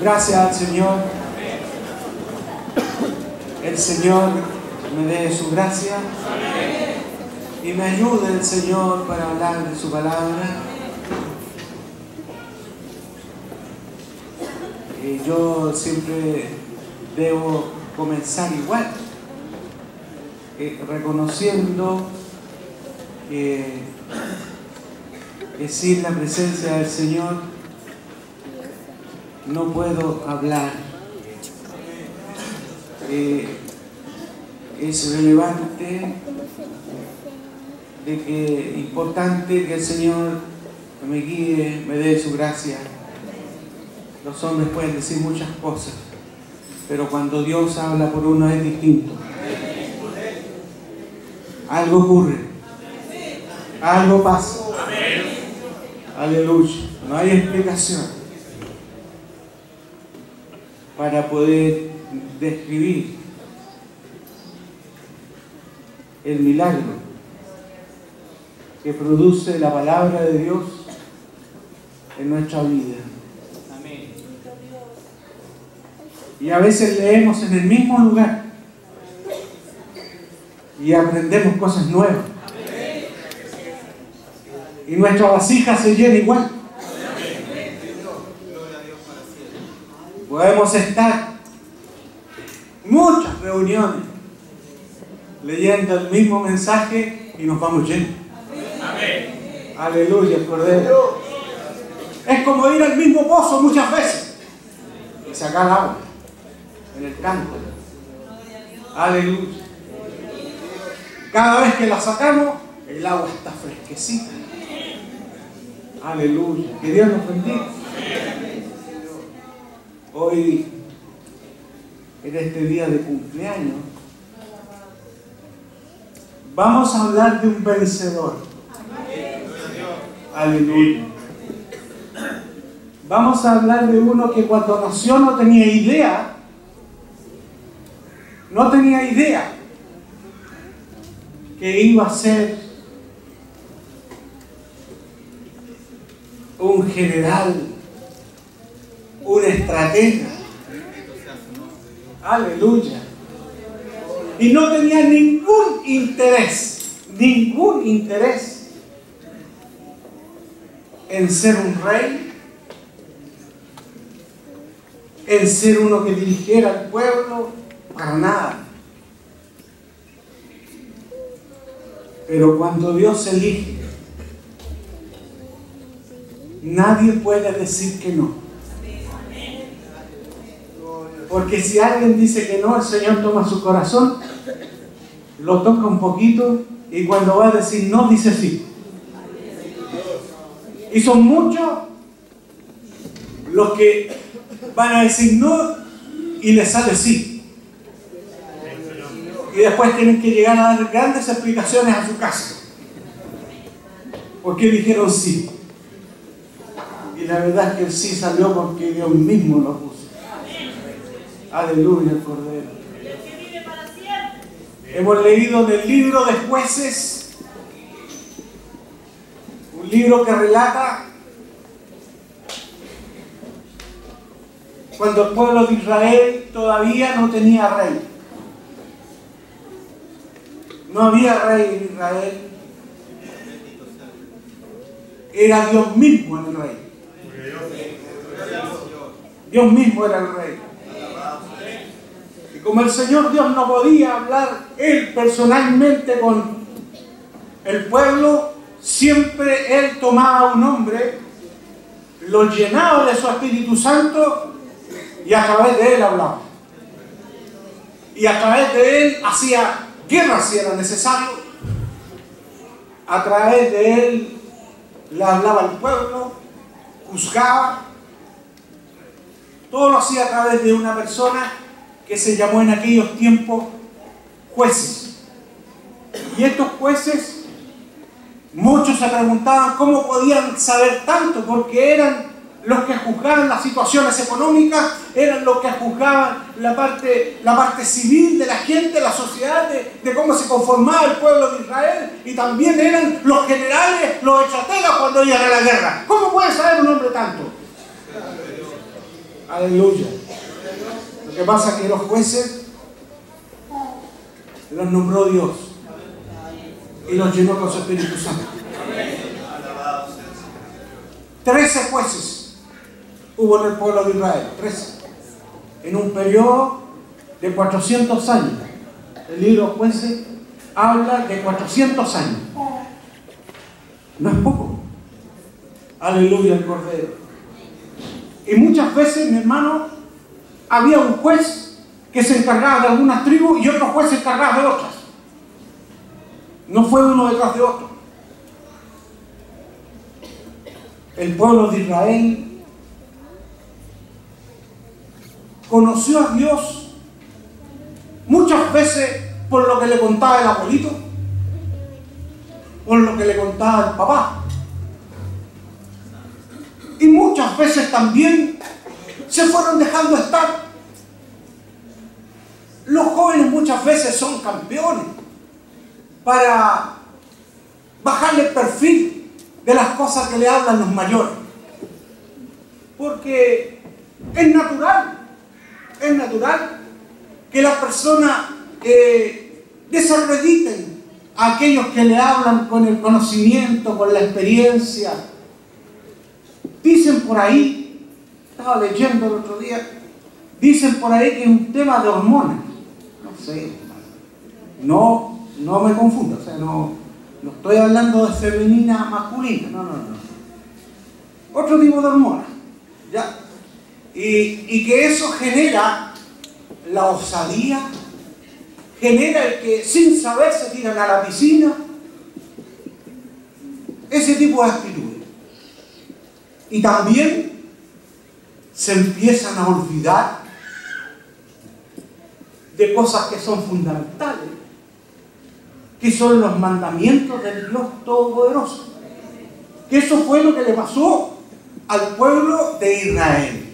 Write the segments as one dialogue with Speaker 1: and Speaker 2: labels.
Speaker 1: Gracias al Señor. El Señor me dé su gracia y me ayude el Señor para hablar de su palabra. Y yo siempre debo comenzar igual, reconociendo que sin la presencia del Señor no puedo hablar. Es relevante, importante que el Señor me guíe, me dé su gracia. Los hombres pueden decir muchas cosas, pero cuando Dios habla por uno es distinto. Algo ocurre, algo pasa. Aleluya. No hay explicación para poder describir el milagro que produce la palabra de Dios en nuestra vida. Amén. Y a veces leemos en el mismo lugar y aprendemos cosas nuevas. Y nuestra vasija se llena igual. Podemos estar muchas reuniones leyendo el mismo mensaje y nos vamos llenos. Amén. Aleluya, el Cordero. Es como ir al mismo pozo muchas veces y sacar agua en el cántaro. Aleluya. Cada vez que la sacamos, el agua está fresquecita. Aleluya. Que Dios nos bendiga. Hoy, en este día de cumpleaños, vamos a hablar de un vencedor. Aleluya. Vamos a hablar de uno que cuando nació no tenía idea que iba a ser un general, un estratega. Aleluya. Y no tenía ningún interés en ser un rey, en ser uno que dirigiera al pueblo, para nada. Pero cuando Dios elige, nadie puede decir que no. Porque si alguien dice que no, el Señor toma su corazón, lo toca un poquito y cuando va a decir no, dice sí. Y son muchos los que van a decir no y les sale sí. Y después tienen que llegar a dar grandes explicaciones a su casa. ¿Por qué dijeron sí? Y la verdad es que el sí salió porque Dios mismo lo puso. Aleluya, el Cordero. Hemos leído en el libro de Jueces, un libro que relata cuando el pueblo de Israel todavía no tenía rey. No había rey en Israel. Era Dios mismo el rey. Dios mismo era el rey. Y como el Señor Dios no podía hablar Él personalmente con el pueblo, siempre Él tomaba un hombre, lo llenaba de su Espíritu Santo y a través de Él hablaba. Y a través de Él hacía guerra si era necesario. A través de Él le hablaba al pueblo, juzgaba. Todo lo hacía a través de una persona que se llamó en aquellos tiempos jueces. Y estos jueces, muchos se preguntaban cómo podían saber tanto, porque eran los que juzgaban las situaciones económicas, eran los que juzgaban la parte civil de la gente, la sociedad, de cómo se conformaba el pueblo de Israel, y también eran los generales, los estrategas cuando iban a la guerra. ¿Cómo puede saber un hombre tanto? Aleluya. Lo que pasa es que los jueces los nombró Dios y los llenó con su Espíritu Santo. 13 jueces hubo en el pueblo de Israel, 13, en un periodo de 400 años. El libro de Jueces habla de 400 años. No es poco. Aleluya, el Cordero. Y muchas veces, mi hermano, había un juez que se encargaba de algunas tribus y otro juez se encargaba de otras. No fue uno detrás de otro. El pueblo de Israel conoció a Dios muchas veces por lo que le contaba el abuelito, por lo que le contaba el papá. Y muchas veces también se fueron dejando estar. Los jóvenes muchas veces son campeones para bajarle el perfil de las cosas que le hablan los mayores. Porque es natural que las personas desacrediten a aquellos que le hablan con el conocimiento, con la experiencia. Dicen por ahí, estaba leyendo el otro día, dicen por ahí que es un tema de hormonas. No sé, no me confunda, o sea, no estoy hablando de femenina, masculina, no. Otro tipo de hormonas, ¿ya? Y que eso genera la osadía, genera el que sin saber se tiran a la piscina, ese tipo de actitudes. Y también se empiezan a olvidar de cosas que son fundamentales, que son los mandamientos del Dios Todopoderoso. Que eso fue lo que le pasó al pueblo de Israel.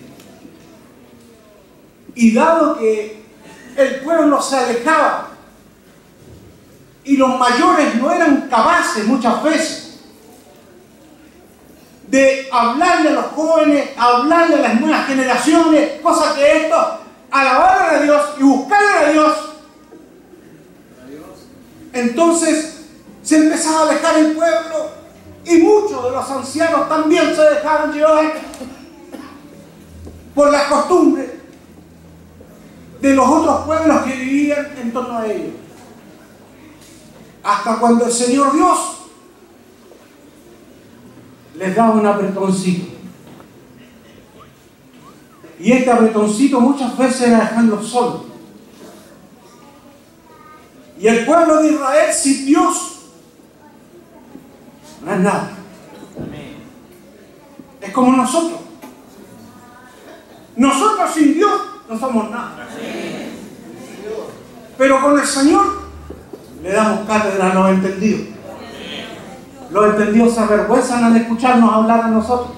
Speaker 1: Y dado que el pueblo se alejaba y los mayores no eran capaces muchas veces de hablarle a los jóvenes, hablarle a las nuevas generaciones, cosa que estos alabaran a Dios y buscaran a Dios, entonces se empezaba a alejar el pueblo y muchos de los ancianos también se dejaron llevar por las costumbres de los otros pueblos que vivían en torno a ellos. Hasta cuando el Señor Dios les daba un apretoncito. Y este apretoncito muchas veces era dejarlos solos. Y el pueblo de Israel sin Dios no es nada. Es como nosotros. Nosotros sin Dios no somos nada. Pero con el Señor le damos cátedra a los entendidos. Los entendidos se avergüenzan al escucharnos hablar a nosotros.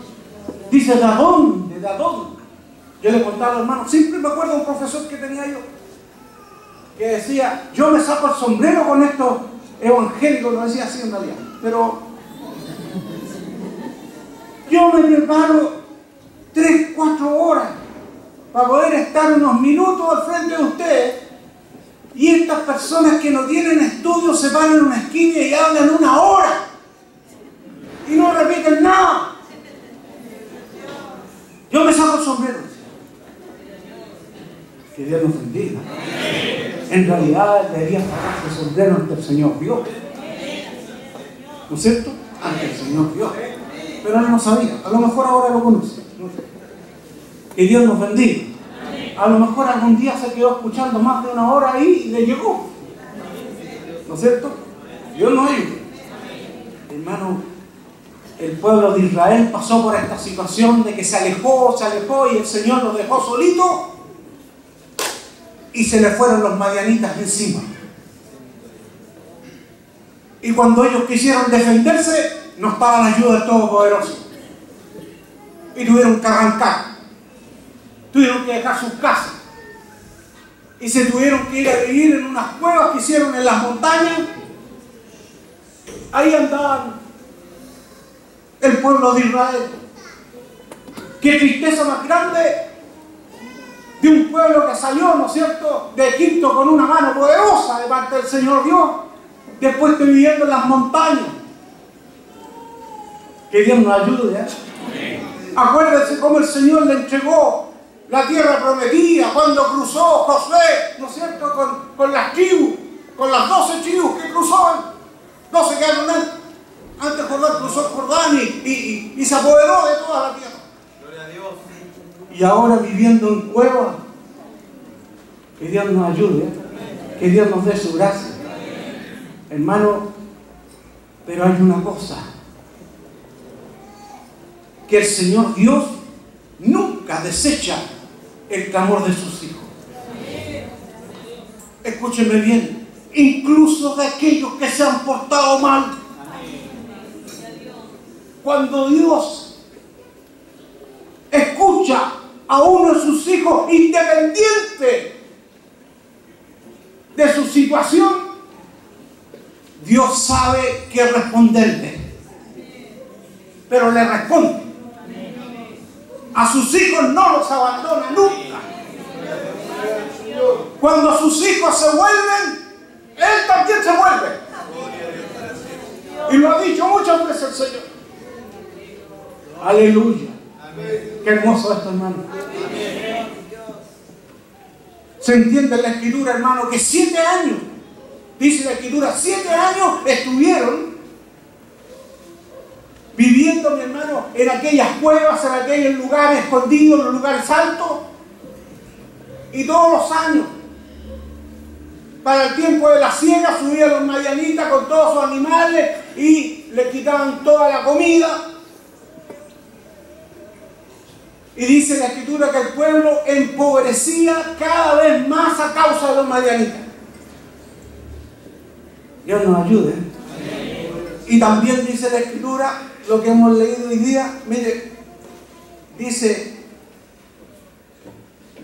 Speaker 1: Dice, ¿de dónde? ¿De dónde? Yo le contaba a los hermanos, siempre me acuerdo de un profesor que tenía yo, que decía, yo me saco el sombrero con estos evangélicos, lo decía así en realidad, pero yo me preparo 3, 4 horas para poder estar unos minutos al frente de ustedes, y estas personas que no tienen estudios se paran en una esquina y hablan 1 hora y no repiten nada. Yo me saco el sombrero. Que Dios nos bendiga. En realidad debería sacarse el sombrero ante el Señor Dios. ¿No es cierto? Ante el Señor Dios. Pero él no sabía. A lo mejor ahora lo conoce. No sé. Que Dios nos bendiga. A lo mejor algún día se quedó escuchando más de 1 hora ahí y le llegó. ¿No es cierto? Dios no ayuda. Hermano, el pueblo de Israel pasó por esta situación de que se alejó y el Señor los dejó solitos y se le fueron los madianitas encima. Y cuando ellos quisieron defenderse, no estaba la ayuda del Todopoderoso. Y tuvieron que arrancar. Tuvieron que dejar sus casas. Y se tuvieron que ir a vivir en unas cuevas que hicieron en las montañas. Ahí andaban el pueblo de Israel. Qué tristeza más grande de un pueblo que salió, ¿no es cierto?, de Egipto con una mano poderosa de parte del Señor Dios. Después estoy viviendo en las montañas. Que Dios nos ayude, ¿eh? Acuérdense cómo el Señor le entregó la tierra prometida cuando cruzó Josué, ¿no es cierto?, con las tribus, con las 12 tribus que cruzó. 12 quedaron antes Jordán, cruzó Jordán y se apoderó de toda la tierra. Gloria a Dios. Y ahora viviendo en cuevas. Que Dios nos ayude, ¿eh? Que Dios nos dé su gracia. Hermano, pero hay una cosa, que el Señor Dios nunca desecha el clamor de sus hijos. Escúchenme bien, incluso de aquellos que se han portado mal. Cuando Dios escucha a uno de sus hijos, independiente de su situación, Dios sabe qué responderle, pero le responde. A sus hijos no los abandona nunca. Cuando sus hijos se vuelven, Él también se vuelve. Y lo ha dicho muchas veces el Señor. Aleluya. Qué hermoso esto, hermano. Se entiende en la Escritura, hermano, que 7 años, dice la Escritura, 7 años estuvieron viviendo, mi hermano, en aquellas cuevas, en aquellos lugares escondidos, en los lugares altos. Y todos los años, para el tiempo de la siega, subían los madianitas con todos sus animales y le quitaban toda la comida. Y dice la Escritura que el pueblo empobrecía cada vez más a causa de los madianitas. Dios nos ayude. Y también dice la Escritura, lo que hemos leído hoy día, mire, dice: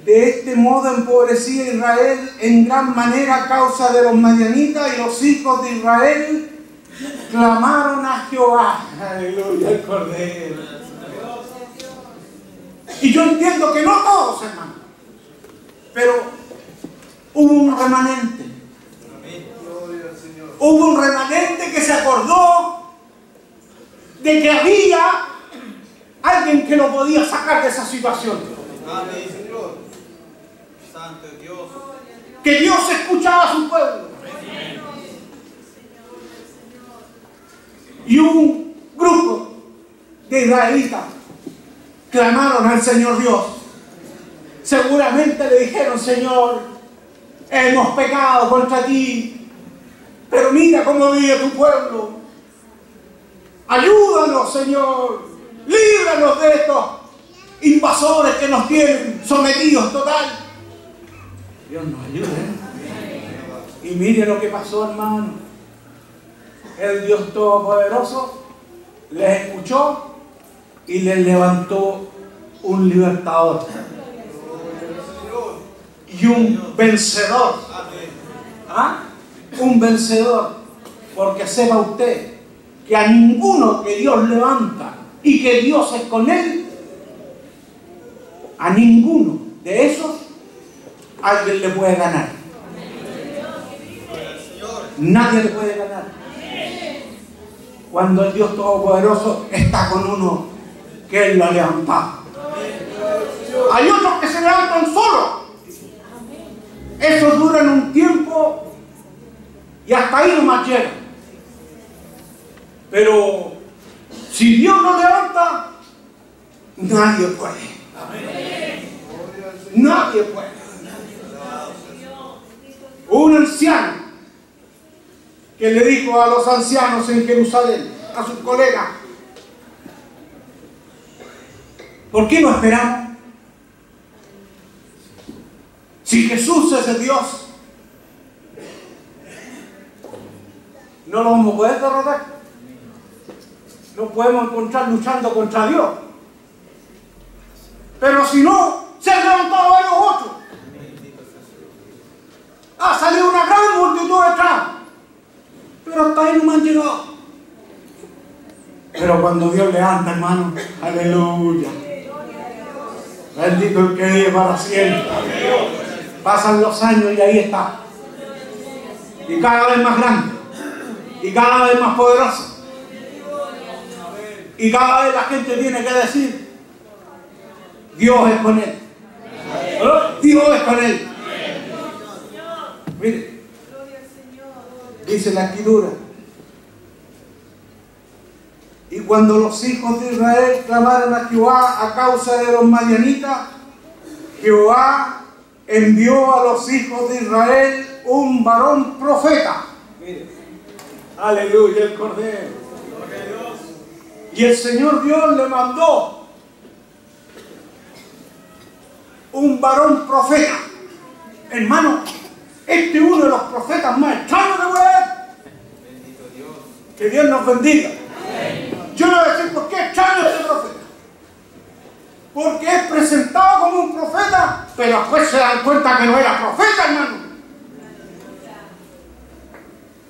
Speaker 1: de este modo empobrecía Israel en gran manera a causa de los madianitas, y los hijos de Israel clamaron a Jehová. Aleluya, el Cordero. Y yo entiendo que no todos, hermano, pero hubo un remanente. Hubo un remanente que se acordó de que había alguien que lo podía sacar de esa situación.
Speaker 2: Amén, Señor. Santo Dios.
Speaker 1: Que Dios escuchaba a su pueblo. Y un grupo de israelitas clamaron al Señor Dios. Seguramente le dijeron: Señor, hemos pecado contra ti, pero mira cómo vive tu pueblo. Ayúdanos, Señor. Líbranos de estos invasores que nos tienen sometidos total. Dios nos ayude. Y mire lo que pasó, hermano. El Dios Todopoderoso les escuchó y les levantó un libertador y un vencedor. ¿Ah? Un vencedor. Porque sepa usted que a ninguno que Dios levanta y que Dios es con él, a ninguno de esos alguien le puede ganar. Nadie le puede ganar. Cuando el Dios Todopoderoso está con uno que Él lo ha levantado. Hay otros que se levantan solos. Esos duran un tiempo y hasta ahí nomás llegan. Pero si Dios no levanta, nadie puede. Nadie puede. Un anciano que le dijo a los ancianos en Jerusalén, a sus colegas: ¿por qué no esperamos? Si Jesús es el Dios, no lo vamos a poder derrotar. No podemos encontrar luchando contra Dios. Pero si no, se han levantado varios otros. Ha salido una gran multitud detrás. Pero hasta ahí no me han llegado. Pero cuando Dios levanta, hermano, aleluya. Bendito el que vive para siempre. Pasan los años y ahí está. Y cada vez más grande. Y cada vez más poderoso. Y cada vez la gente tiene que decir, Dios es con él. Dios es con él. Mire, dice la Escritura. Y cuando los hijos de Israel clamaron a Jehová a causa de los madianitas, Jehová envió a los hijos de Israel un varón profeta. Mire, aleluya, el Cordero. Y el Señor Dios le mandó un varón profeta. Hermano, este es uno de los profetas más extraños que voy a ver. Que Dios nos bendiga. Yo le voy a decir por qué es extraño este profeta. Porque es presentado como un profeta, pero después se dan cuenta que no era profeta, hermano.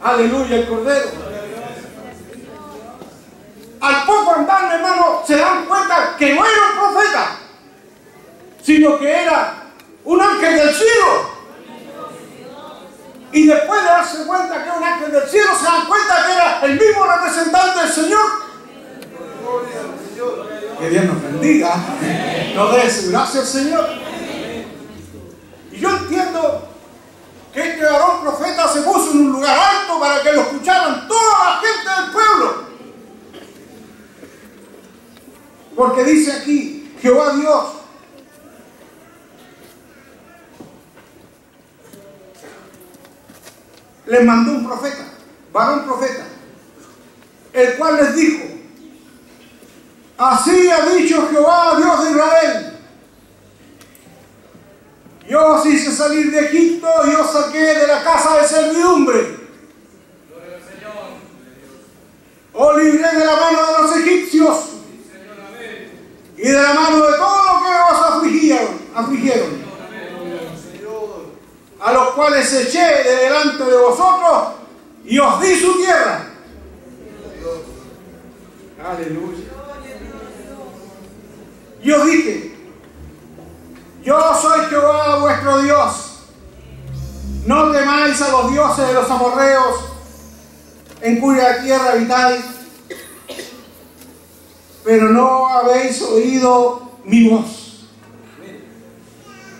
Speaker 1: Aleluya, el Cordero. Al poco andar, hermano, se dan cuenta que no era un profeta, sino que era un ángel del cielo. Y después de darse cuenta que era un ángel del cielo, se dan cuenta que era el mismo representante del Señor. Que Dios nos bendiga. No des gracias al Señor. Y yo entiendo que este varón profeta se puso en un lugar alto para que lo escucharan toda la gente del pueblo. Porque dice aquí, Jehová Dios les mandó un profeta, varón profeta, el cual les dijo, así ha dicho Jehová, Dios de Israel, yo os hice salir de Egipto y os saqué de la casa de servidumbre. Os libré de la mano de los egipcios y de la mano de todo lo que os afligieron, a los cuales eché de delante de vosotros y os di su tierra. Aleluya. Y os dije, yo soy Jehová vuestro Dios, no temáis a los dioses de los amorreos en cuya tierra habitáis, pero no habéis oído mi voz.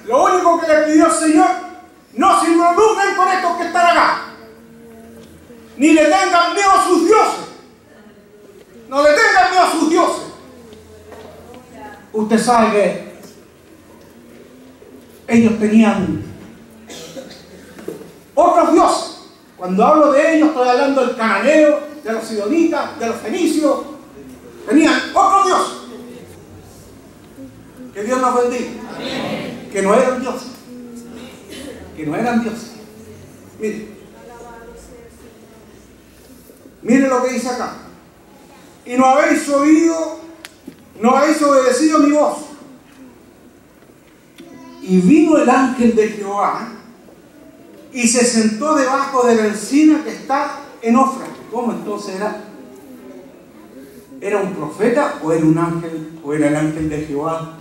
Speaker 1: Lo único que le pidió el Señor, no se involucren con estos que están acá, ni le tengan miedo a sus dioses, no le tengan miedo a sus dioses. Usted sabe que ellos tenían otros dioses. Cuando hablo de ellos estoy hablando del cananeo, de los sidonitas, de los fenicios. Tenían otros dioses. Que Dios nos bendiga. Amén. Que no eran dioses. Que no eran dioses. Mire lo que dice acá. Y no habéis oído, no habéis obedecido mi voz. Y vino el ángel de Jehová y se sentó debajo de la encina que está en Ofra. ¿Cómo entonces era? ¿Era un profeta o era un ángel? ¿O era el ángel de Jehová?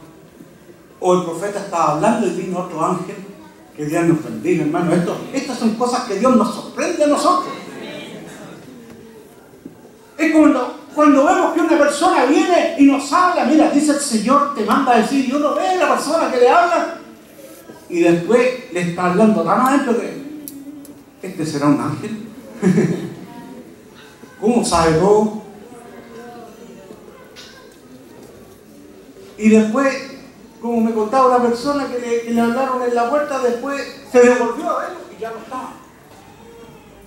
Speaker 1: ¿O el profeta estaba hablando y vino otro ángel? Que Dios nos bendiga, hermano. Estas son cosas que Dios nos sorprende a nosotros. Es cuando vemos que una persona viene y nos habla, mira, dice el Señor, te manda a decir, y uno ve a la persona que le habla y después le está hablando tan adentro que este será un ángel. ¿Cómo sabe todo? Y después, como me contaba una persona que le hablaron en la puerta, después se devolvió a verlo y ya no estaba.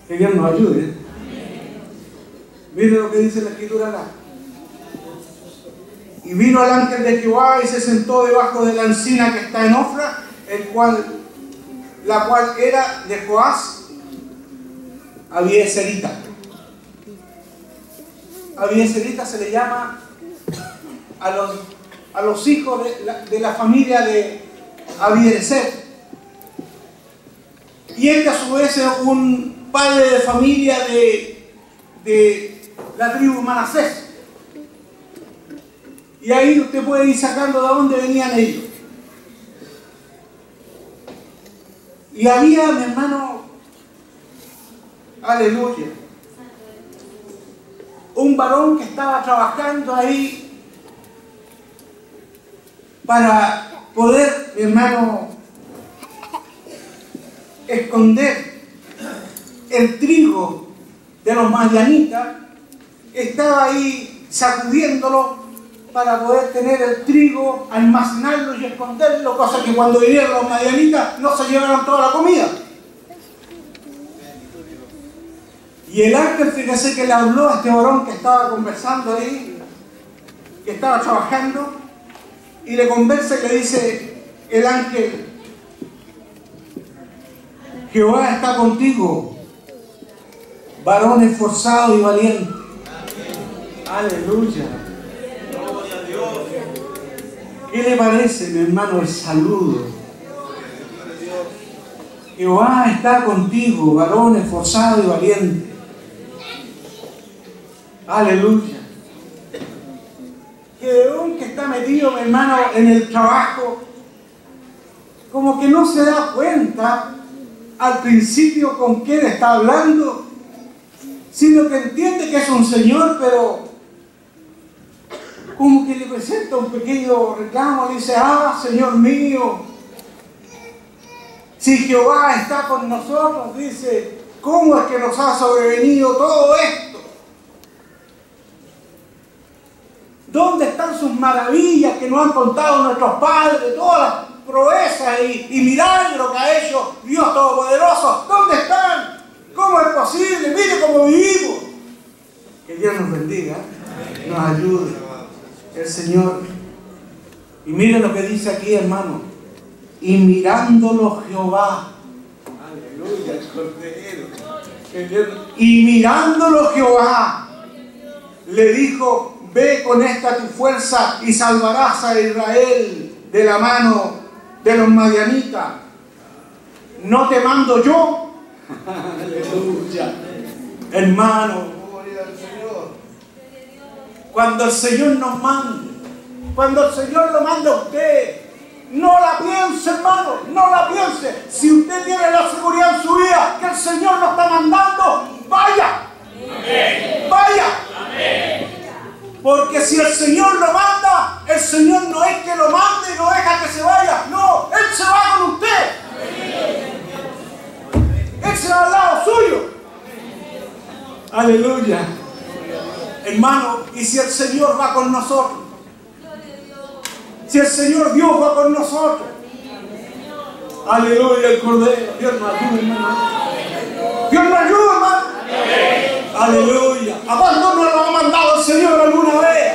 Speaker 1: Que Dios nos ayude. Mire lo que dice la Escritura acá. Y vino el ángel de Jehová y se sentó debajo de la encina que está en Ofra, la cual era de Joás Abieserita. Abieserita se le llama a los hijos de la familia de Abieser. Y este a su vez es un padre de familia de la tribu Manasés. Y ahí usted puede ir sacando de dónde venían ellos. Y había, mi hermano, aleluya, un varón que estaba trabajando ahí para poder, mi hermano, esconder el trigo de los madianitas. Estaba ahí sacudiéndolo para poder tener el trigo, almacenarlo y esconderlo, cosa que cuando vinieron los madianitas no se llevaron toda la comida. Y el ángel, fíjese que le habló a este varón que estaba conversando ahí, que estaba trabajando, y le conversa y le dice el ángel: Jehová está contigo, varón esforzado y valiente. Aleluya.
Speaker 2: Gloria a Dios.
Speaker 1: ¿Qué le parece, mi hermano, el saludo? Jehová está contigo, varón esforzado y valiente. Aleluya. Gedeón, que está metido, mi hermano, en el trabajo, como que no se da cuenta al principio con quién está hablando, sino que entiende que es un señor, pero como que le presenta un pequeño reclamo, le dice: ah, Señor mío, si Jehová está con nosotros, dice, ¿cómo es que nos ha sobrevenido todo esto? ¿Dónde están sus maravillas que nos han contado nuestros padres, todas las proezas y milagros que ha hecho Dios Todopoderoso? ¿Dónde están? ¿Cómo es posible? Mire cómo vivimos. Que Dios nos bendiga, nos ayude el Señor. Y mire lo que dice aquí, hermano: y mirándolo Jehová, aleluya, el Cordero, y mirándolo Jehová le dijo: ve con esta tu fuerza y salvarás a Israel de la mano de los madianitas. ¿No te mando yo? Aleluya. Hermano, cuando el Señor nos manda, cuando el Señor lo manda a usted, no la piense, hermano, no la piense. Si usted tiene la seguridad en su vida que el Señor lo está mandando, vaya. Amén. Vaya. Amén. Porque si el Señor lo manda, el Señor no es que lo mande y no deja que se vaya. No, Él se va con usted. Él se va al lado suyo. Aleluya. Hermano, y si el Señor va con nosotros, si el Señor Dios va con nosotros, aleluya, el Cordero, Dios nos ayuda, hermano. Dios nos ayuda, hermano. Aleluya. ¿A cuánto nos lo ha mandado el Señor alguna vez?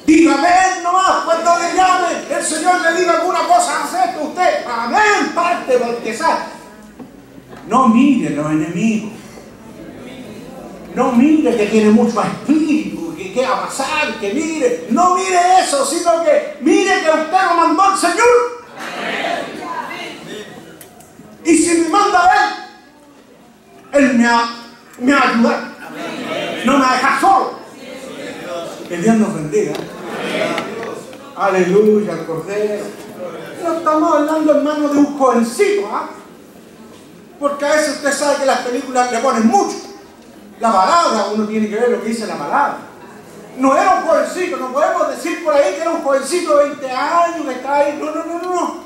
Speaker 1: Dígame nomás cuando le llame, el Señor le diga alguna cosa, hace esto usted. Amén, parte, porque sabe. No mire los enemigos. No mire que tiene mucho espíritu, que qué va a pasar, que mire. No mire eso, sino que mire que usted lo mandó el Señor. Y si me manda Él me va a ayudar. No me va a dejar solo. Que Dios nos bendiga. Aleluya, el Cordero. No estamos hablando, hermano, de un jovencito, ¿ah? Porque a veces usted sabe que las películas le ponen mucho. La palabra, uno tiene que ver lo que dice la palabra. No era un jovencito, no podemos decir por ahí que era un jovencito de 20 años que está ahí. No.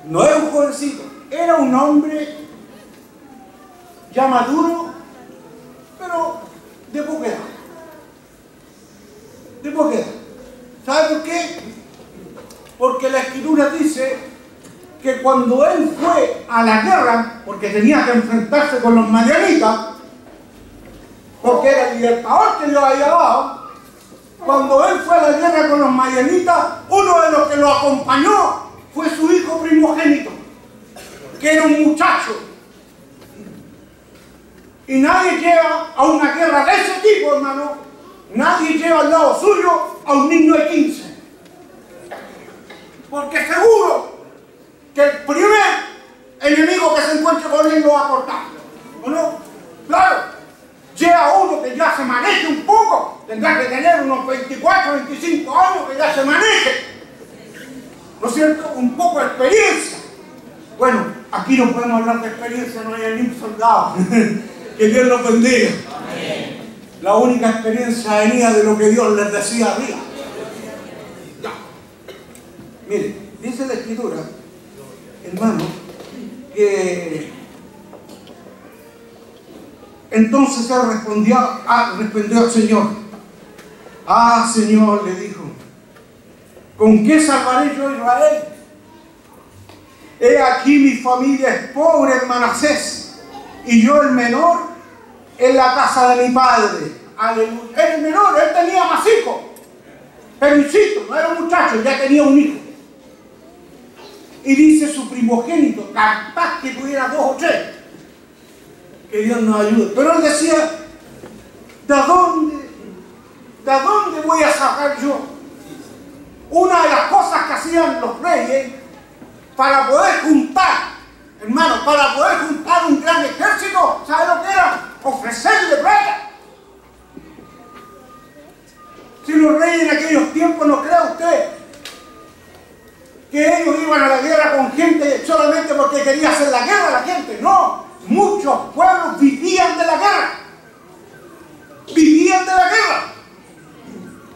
Speaker 1: No era un jovencito, era un hombre ya maduro, pero de poca edad. De poca edad. ¿Sabe por qué? Porque la Escritura dice que cuando él fue a la guerra, porque tenía que enfrentarse con los madianitas, porque era el libertador que Dios había dado, cuando él fue a la guerra con los madianitas, uno de los que lo acompañó fue su hijo primogénito, que era un muchacho. Y nadie lleva a una guerra de ese tipo, hermano, nadie lleva al lado suyo a un niño de 15. Porque seguro que el primer enemigo que se encuentre con él lo va a cortar. ¿O no? Claro, lleva uno que ya se maneje un poco, tendrá que tener unos 24, 25 años que ya se maneje. ¿no es cierto?, un poco de experiencia. Bueno, aquí no podemos hablar de experiencia, no hay ni un soldado. Que Dios los bendiga. Amén. La única experiencia venía de lo que Dios les decía arriba. Ya. Mire, dice la Escritura, hermano, que entonces él respondió al Señor. Ah, Señor, le dijo, ¿con qué salvaré yo a Israel? He aquí mi familia es pobre en Manasés, y yo el menor en la casa de mi padre. Aleluya. El menor, él tenía más hijos. Pero insisto, no era un muchacho, ya tenía un hijo. Y dice su primogénito, capaz que tuviera 2 o 3. Que Dios nos ayude. Pero él decía, ¿de dónde voy a sacar yo? Una de las cosas que hacían los reyes para poder juntar, hermano, para poder juntar un gran ejército, ¿sabe lo que era? Ofrecerle plata. Si los reyes en aquellos tiempos, no crea usted que ellos iban a la guerra con gente solamente porque quería hacer la guerra a la gente. No, muchos pueblos vivían de la guerra. Vivían de la guerra.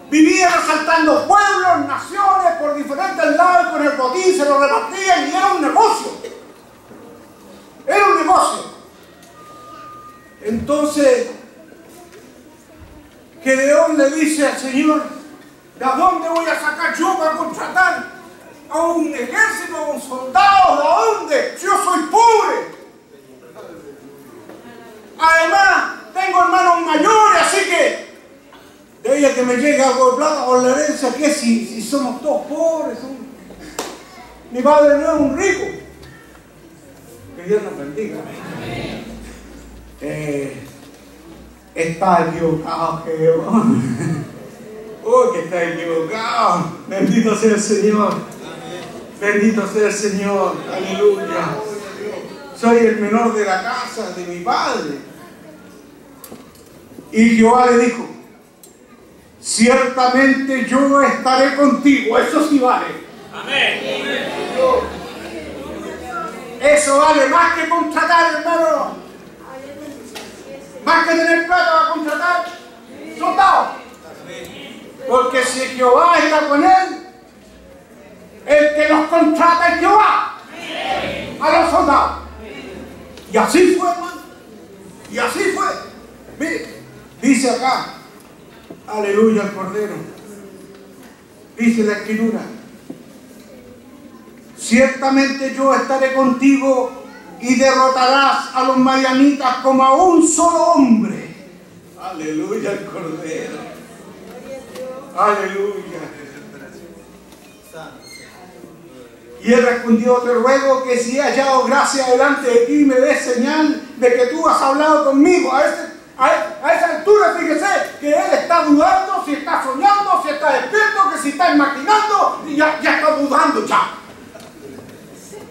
Speaker 1: Vivían asaltando pueblos, naciones, por diferentes lados, con el botín se lo repartían y era un negocio. Era un negocio. Entonces, Gedeón le dice al Señor, ¿de dónde voy a sacar yo para contratar a un ejército, a un soldado? ¿De dónde? Si yo soy pobre. Además, tengo hermanos mayores, así que de ella que me llegue algo de plata por la herencia, ¿qué si somos todos pobres? Mi padre no es un rico. Que Dios nos bendiga. Está equivocado, Jehová. Oh, que está equivocado. Bendito sea el Señor. Bendito sea el Señor. Aleluya. Soy el menor de la casa de mi padre. Y Jehová le dijo, ciertamente yo estaré contigo. Eso sí vale. Amén. Eso vale más que contratar, hermano. Más que tener plata para contratar soldados. Porque si Jehová está con él, el que nos contrata es Jehová. A los soldados. Y así fue, hermano. Y así fue. Mire, dice acá, aleluya al Cordero. Dice la Escritura, ciertamente yo estaré contigo y derrotarás a los madianitas como a un solo hombre. Aleluya al Cordero. Aleluya. Y él respondió, te ruego que si he hallado gracia delante de ti, me des señal de que tú has hablado conmigo. A esa altura, fíjese que él está dudando, si está soñando, si está despierto, que si está imaginando, y ya está dudando ya.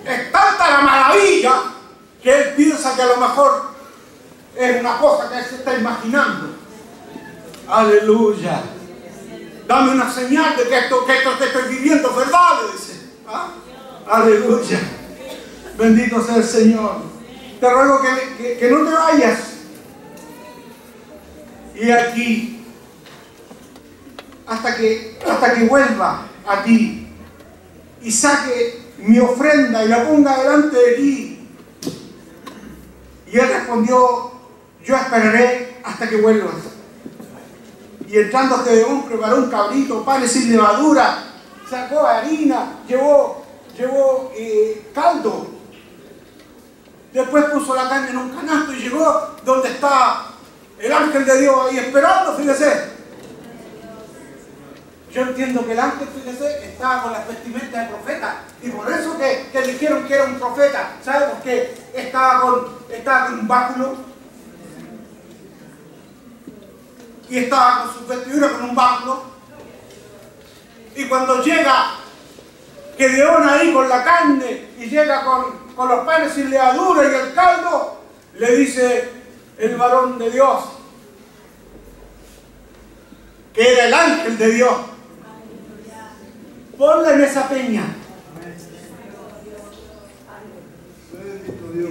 Speaker 1: Es tanta la maravilla que él piensa que a lo mejor es una cosa que él se está imaginando. Aleluya. Dame una señal de que esto que estoy viviendo es verdad, le dice. ¿Ah? Aleluya. Bendito sea el Señor. Te ruego que no te vayas. Y aquí, hasta que vuelva a ti y saque mi ofrenda y la ponga delante de ti. Y él respondió, yo esperaré hasta que vuelvas. Y entrando Gedeón preparó un cabrito, panes sin levadura, sacó harina, llevó caldo. Después puso la carne en un canasto y llegó donde está el ángel de Dios ahí esperando, fíjese. Yo entiendo que el ángel, fíjese, estaba con las vestimentas de profeta. Y por eso que dijeron que era un profeta. ¿Sabe por qué? Estaba con un báculo. Y estaba con sus vestiduras con un báculo. Y cuando llega Gedeón ahí con la carne y llega con los panes sin levadura y el caldo, le dice el varón de Dios, que era el ángel de Dios, ponla en esa peña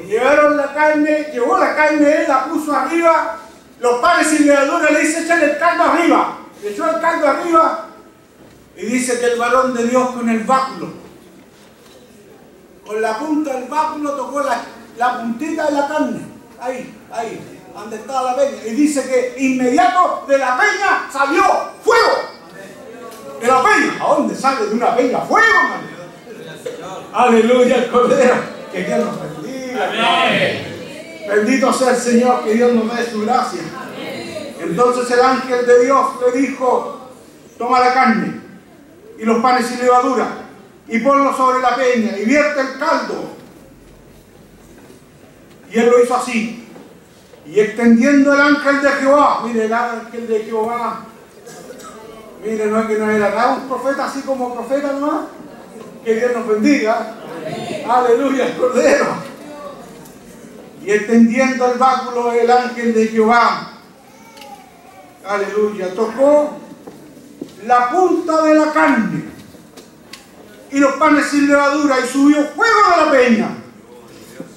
Speaker 1: Llevaron la carne, llevó la carne, él la puso arriba, los panes sin levadura, le dice, echan el caldo arriba. Le echó el caldo arriba y dice que el varón de Dios con el báculo, con la punta del báculo tocó la puntita de la carne, ahí, donde estaba la peña. Y dice que inmediato de la peña salió fuego. De la peña. ¿A dónde sale de una peña? ¡Fuego, hermano! Aleluya, el Cordero. Que Dios nos bendiga. Amén. Bendito sea el Señor, que Dios nos dé su gracia. Entonces el ángel de Dios le dijo, toma la carne y los panes sin levadura y ponlos sobre la peña y vierte el caldo. Y él lo hizo así. Y extendiendo el ángel de Jehová, mire, el ángel de Jehová, mire, no es que no era nada, un profeta así como profeta nomás. Que Dios nos bendiga. Amén. Aleluya, el Cordero. Y extendiendo el báculo el ángel de Jehová, aleluya, tocó la punta de la carne y los panes sin levadura y subió fuego de la peña,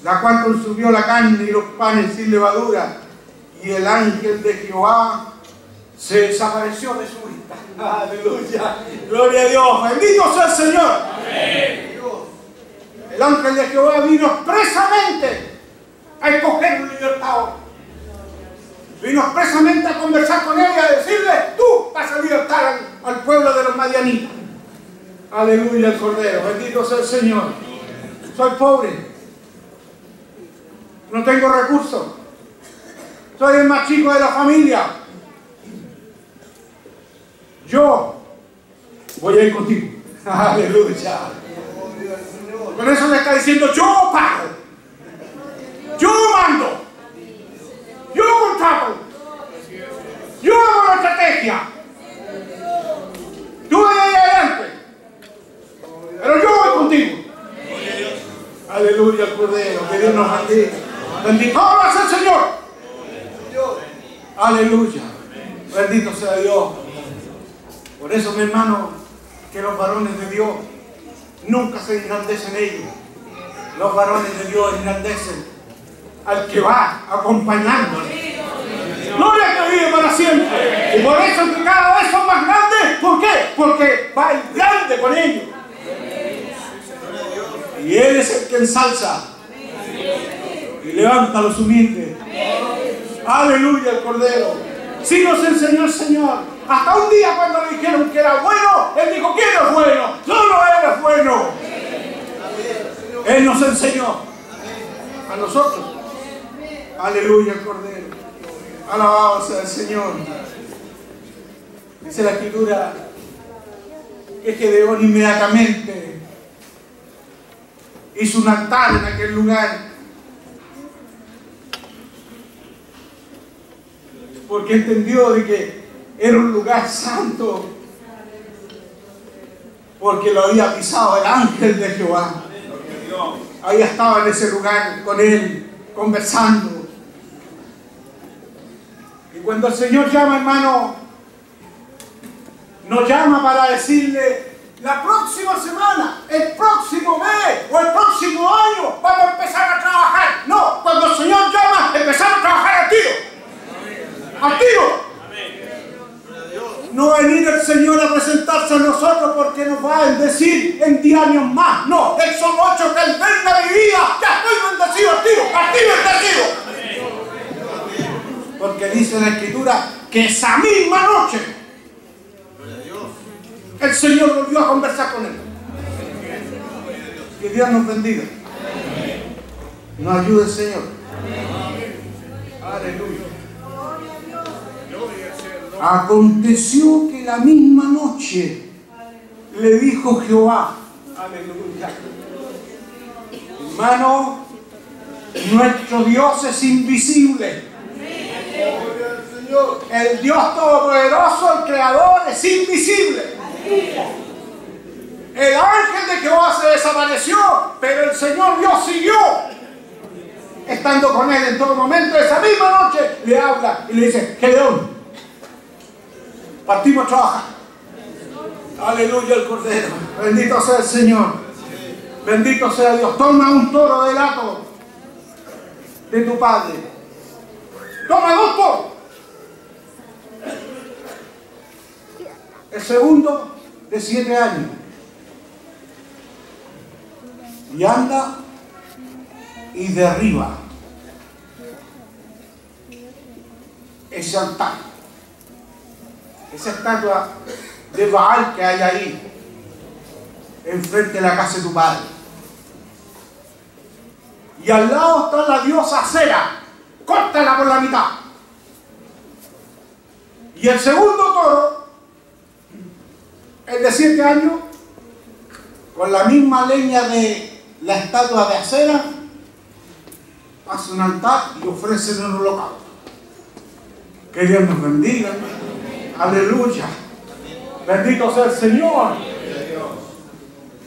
Speaker 1: la cual consumió la carne y los panes sin levadura, y el ángel de Jehová se desapareció de su vista. Aleluya, gloria a Dios, bendito sea el Señor. Amén. El ángel de Jehová vino expresamente a escoger un libertador. Vino expresamente a conversar con él y a decirle, tú vas a libertar al pueblo de los madianitas. Aleluya, el Cordero, bendito sea el Señor. Soy pobre, no tengo recursos, soy el más chico de la familia. Yo voy a ir contigo. Aleluya. Con eso le está diciendo, yo pago, yo mando, yo contrato, yo hago la estrategia, tú ven ahí adelante, pero yo voy contigo. Aleluya, el Cordero, que Dios nos bendiga. Bendito sea el Señor. Aleluya, bendito sea Dios. Por eso, mi hermano, que los varones de Dios nunca se engrandecen ellos. Los varones de Dios engrandecen al que va acompañándole. Gloria que vive para siempre. Y por eso es que cada vez son más grandes. ¿Por qué? Porque va el grande con ellos. Y Él es el que ensalza y levanta a los humildes. Aleluya, el Cordero. Sí nos enseñó el Señor. Hasta un día cuando le dijeron que era bueno, Él dijo, ¿quién es bueno? Solo Él es bueno. Él nos enseñó a nosotros. Aleluya, el Cordero. Alabado sea el Señor. Dice la Escritura que Gedeón inmediatamente hizo un altar en aquel lugar, porque entendió de que era un lugar santo, porque lo había pisado el ángel de Jehová. Ahí estaba en ese lugar con él, conversando. Y cuando el Señor llama, hermano, nos llama para decirle, la próxima semana, el próximo mes o el próximo año vamos a empezar a trabajar. No, cuando el Señor llama, empezar a trabajar al tiro. Al tiro. No va a venir el Señor a presentarse a nosotros porque nos va a bendecir en 10 años más. No, Él solo ha hecho que Él venga mi vida. Ya estoy bendecido al tiro bendecido. Porque dice la Escritura que esa misma noche el Señor volvió a conversar con él. Que Dios nos bendiga. Nos ayude el Señor. Aleluya. Aconteció que la misma noche le dijo Jehová, aleluya, hermano, nuestro Dios es invisible. El Dios Todopoderoso, el Creador, es invisible. El ángel de Jehová se desapareció, pero el Señor Dios siguió estando con él en todo momento. Esa misma noche le habla y le dice, Gedeón, partimos a trabajar. Aleluya, el Cordero. Bendito sea el Señor. Bendito sea Dios. Toma un toro del hato de tu padre. Toma 2 toros. El segundo de 7 años. Y anda y derriba ese altar, esa estatua de Baal que hay ahí, enfrente de la casa de tu padre. Y al lado está la diosa Acera, córtala por la mitad. Y el segundo toro, el de 7 años, con la misma leña de la estatua de Acera, hace un altar y ofrece un holocausto. Que Dios nos bendiga. Aleluya. Bendito sea el Señor.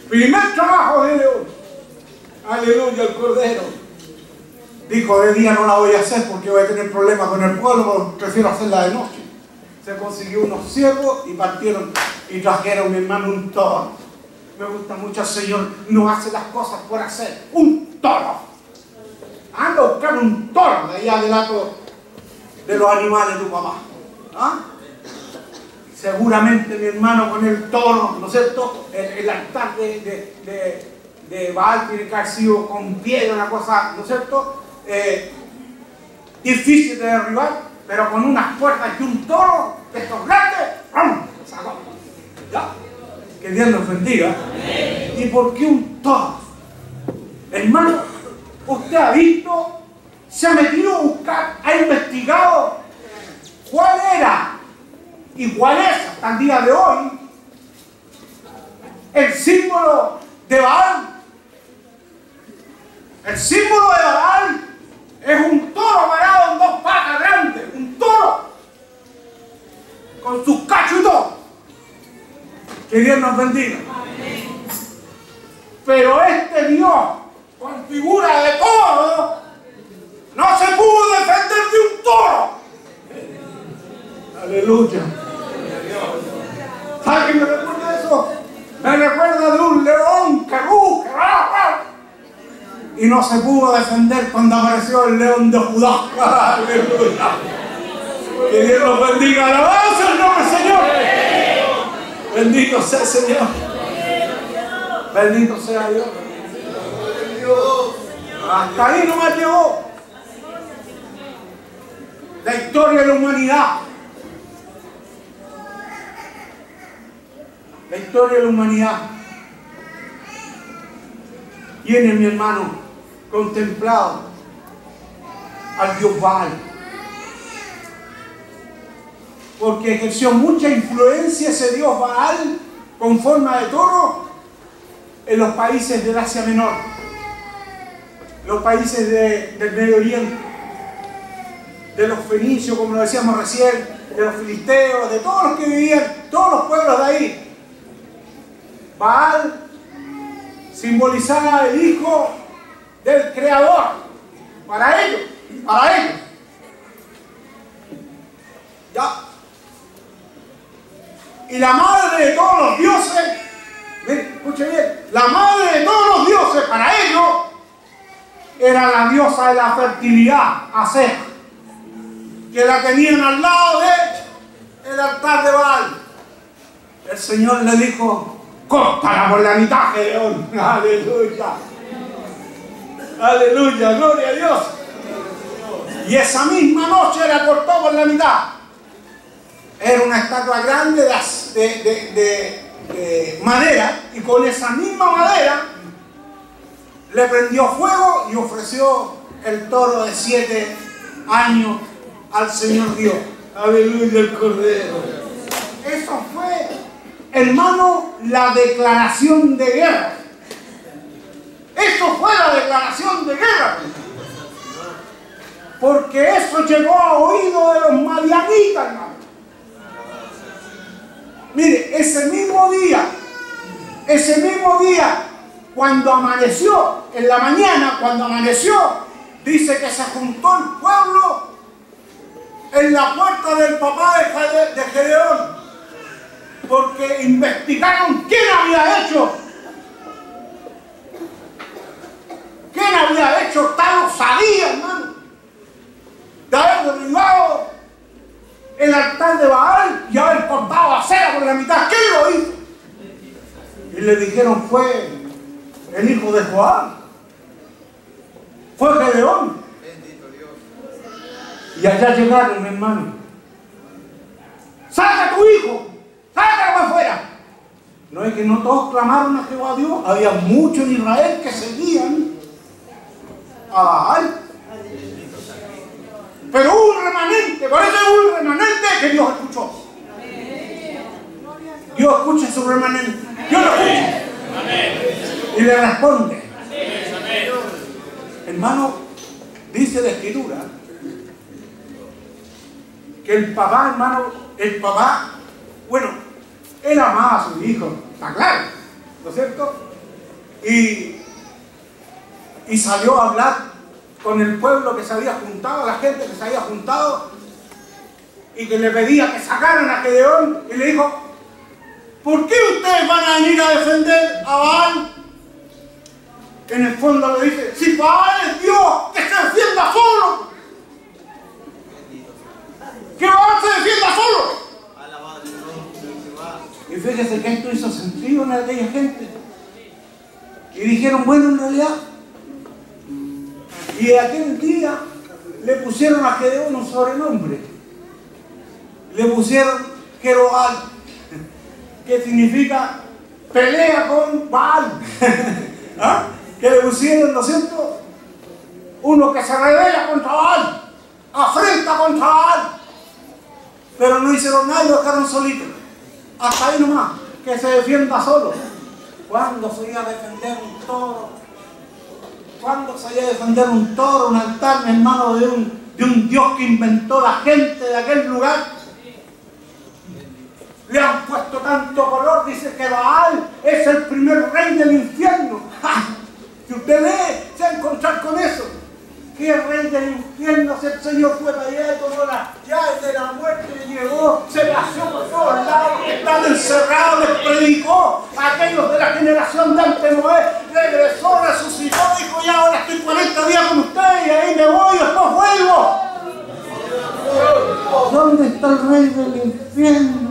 Speaker 1: Primer trabajo de Dios. Aleluya, el Cordero. Dijo, de día no la voy a hacer porque voy a tener problemas con el pueblo, prefiero hacerla de noche. Se consiguió unos ciervos y partieron y trajeron, mi hermano, un toro. Me gusta mucho el Señor, no hace las cosas por hacer. Un toro. Anda a buscar un toro de allá del lado de los animales de tu papá. ¿Ah? Seguramente, mi hermano, con el toro, ¿no es cierto? El altar de Baal tiene que haber sido con piedra, una cosa, ¿no es cierto? Difícil de derribar, pero con unas puertas y un toro de estos grandes, ¡pum! Sacó. ¿Ya? Que Dios nos bendiga. ¿Y por qué un toro? Hermano, usted ha visto, se ha metido a buscar, ha investigado cuál era y cuál es hasta el día de hoy el símbolo de Baal. El símbolo de Baal es un toro parado en 2 patas grandes, un toro con sus cachos y todo. Que Dios nos bendiga. Amén. Pero este Dios con figura de toro no se pudo defender de un toro. Aleluya. ¿Sabe qué me recuerda eso? Me recuerda de un león que ruge y no se pudo defender cuando apareció el león de Judá. Aleluya. Que Dios nos bendiga. Alabanza el nombre del Señor. Bendito sea el Señor. Bendito sea Dios. Hasta ahí no me llegó la historia de la humanidad. La historia de la humanidad tiene, mi hermano, contemplado al Dios Baal, porque ejerció mucha influencia ese Dios Baal con forma de toro en los países del Asia Menor, los países del Medio Oriente, de los fenicios, como lo decíamos recién, de los filisteos, de todos los que vivían, todos los pueblos de ahí. Baal simbolizaba el hijo del Creador, para ellos, ¿ya? Y la madre de todos los dioses, escuche bien, la madre de todos los dioses para ellos era la diosa de la fertilidad, Acera, que la tenían al lado del altar de Baal. El Señor le dijo, córtala por la mitad, Gedeón. Aleluya. Aleluya, gloria a Dios. Y esa misma noche la cortó por la mitad. Era una estatua grande de madera, y con esa misma madera le prendió fuego y ofreció el toro de 7 años al Señor Dios. Aleluya, el Cordero. Eso fue, hermano, la declaración de guerra. Eso fue la declaración de guerra. Porque eso llegó a oído de los madianitas, hermano. Mire, ese mismo día, cuando amaneció, en la mañana, cuando amaneció, dice que se juntó el pueblo en la puerta del papá de Gedeón, porque investigaron quién había hecho tal osadía, hermano. Y le dijeron, fue el hijo de Joab. Fue Gedeón.
Speaker 2: Bendito Dios.
Speaker 1: Y allá llegaron, mi hermano. ¡Saca a tu hijo! ¡Sácalo para afuera! No es que no todos clamaron a Jehová Dios. Había muchos en Israel que seguían a Baal. Pero hubo un remanente, por eso hubo un remanente que Dios escuchó. Dios escucha su remanente. Dios lo escucha. Y le responde. Hermano, dice la Escritura que el papá, bueno, él amaba a su hijo, está claro, ¿no es cierto? Y salió a hablar con el pueblo que se había juntado, la gente que se había juntado, y que le pedía que sacaran a Gedeón, y le dijo, ¿por qué ustedes van a venir a defender a Baal? En el fondo le dice, si Baal es Dios, que se defienda solo. Que Baal se defienda solo. Y fíjese que esto hizo sentido en aquella gente. Y dijeron, bueno, en realidad. Y aquel día le pusieron a Gedeón un sobrenombre. Le pusieron Jerobal, que significa pelea con Baal. ¿Ah? Que le pusieron, ¿no es cierto? Uno que se revela contra Baal, afrenta contra Baal. Pero no hicieron nada y lo dejaron solito. Hasta ahí nomás, que se defienda solo. ¿Cuándo se iba a defender un toro? ¿Cuándo se iba a defender un toro, un altar, mi hermano, de un Dios que inventó la gente de aquel lugar? Le han puesto tanto color, dice que Baal es el primer rey del infierno. ¡Ja! Si usted lee, se va a encontrar con eso. Que el rey del infierno, si el Señor fue para allá y tomó las llaves de la muerte, y llegó, se paseó por todos lados, están encerrados, les predicó a aquellos de la generación de antes Noé, regresó, resucitó, dijo, ya ahora estoy 40 días con ustedes y ahí me voy, después vuelvo. ¿Dónde está el rey del infierno?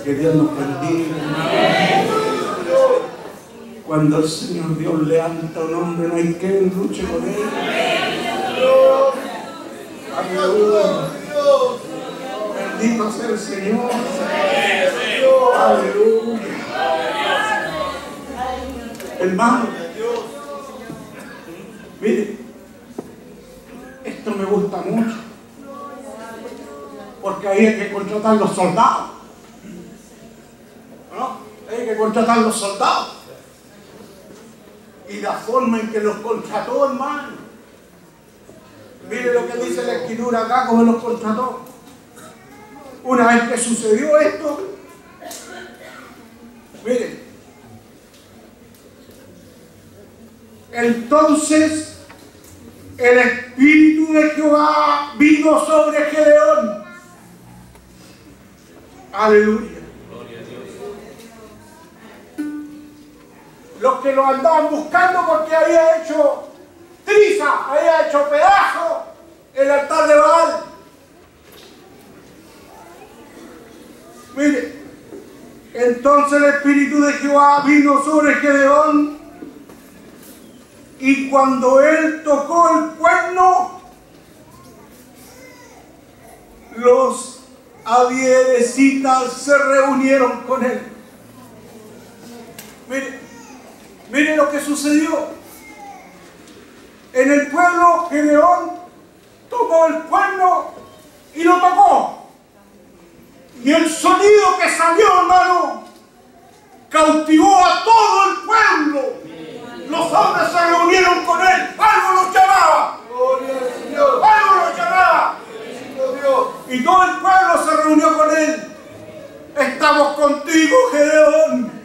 Speaker 1: Que Dios nos bendiga. Cuando el Señor Dios levanta a un hombre, no hay quien luche con él. Aleluya. Bendito sea el Señor. Aleluya. Hermano, mire, esto me gusta mucho. Porque ahí hay que contratar los soldados. ¿No? Hay que contratar los soldados. Y la forma en que los contrató, hermano. Mire lo que dice la Escritura acá, cómo los contrató. Una vez que sucedió esto, mire, entonces el Espíritu de Jehová vino sobre Gedeón. Aleluya. Los que lo andaban buscando porque había hecho triza, había hecho pedazo el altar de Baal. Mire, entonces el Espíritu de Jehová vino sobre Gedeón, y cuando él tocó el cuerno, los abiezritas se reunieron con él. Mire lo que sucedió. En el pueblo, Gedeón tomó el cuerno y lo tocó. Y el sonido que salió, hermano, cautivó a todo el pueblo. Los hombres se reunieron con él. Algo los llamaba. Algo los llamaba. Y todo el pueblo se reunió con él. Estamos contigo, Gedeón.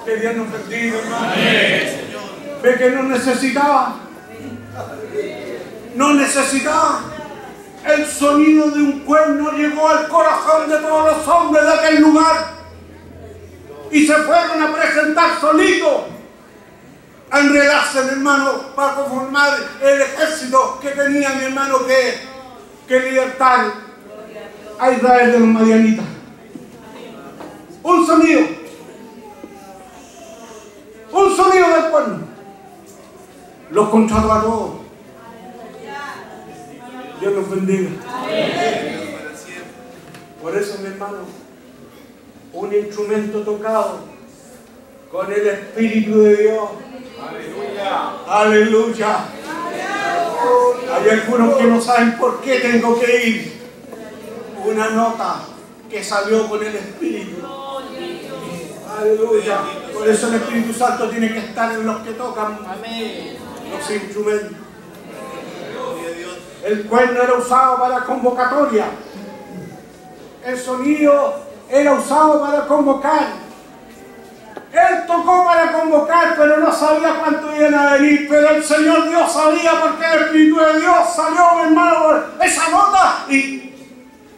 Speaker 1: Que Dios nos bendiga, hermano. Ve que no necesitaba. No necesitaba. El sonido de un cuerno llegó al corazón de todos los hombres de aquel lugar. Y se fueron a presentar solitos. A enredarse, mi hermano, para conformar el ejército que tenía, mi hermano, que libertar. a Israel de los madianitas. Un sonido del cuerno los contrató a todos. Dios los bendiga. Por eso, mi hermano, un instrumento tocado con el Espíritu de Dios. Aleluya. Aleluya. Hay algunos que no saben por qué tengo que ir. Una nota que salió con el Espíritu. Aleluya. Por eso el Espíritu Santo tiene que estar en los que tocan los instrumentos. El cuerno era usado para convocatoria. El sonido era usado para convocar. Él tocó para convocar, pero no sabía cuánto iban a venir. Pero el Señor Dios sabía, porque el Espíritu de Dios salió, mi hermano, por esa nota y...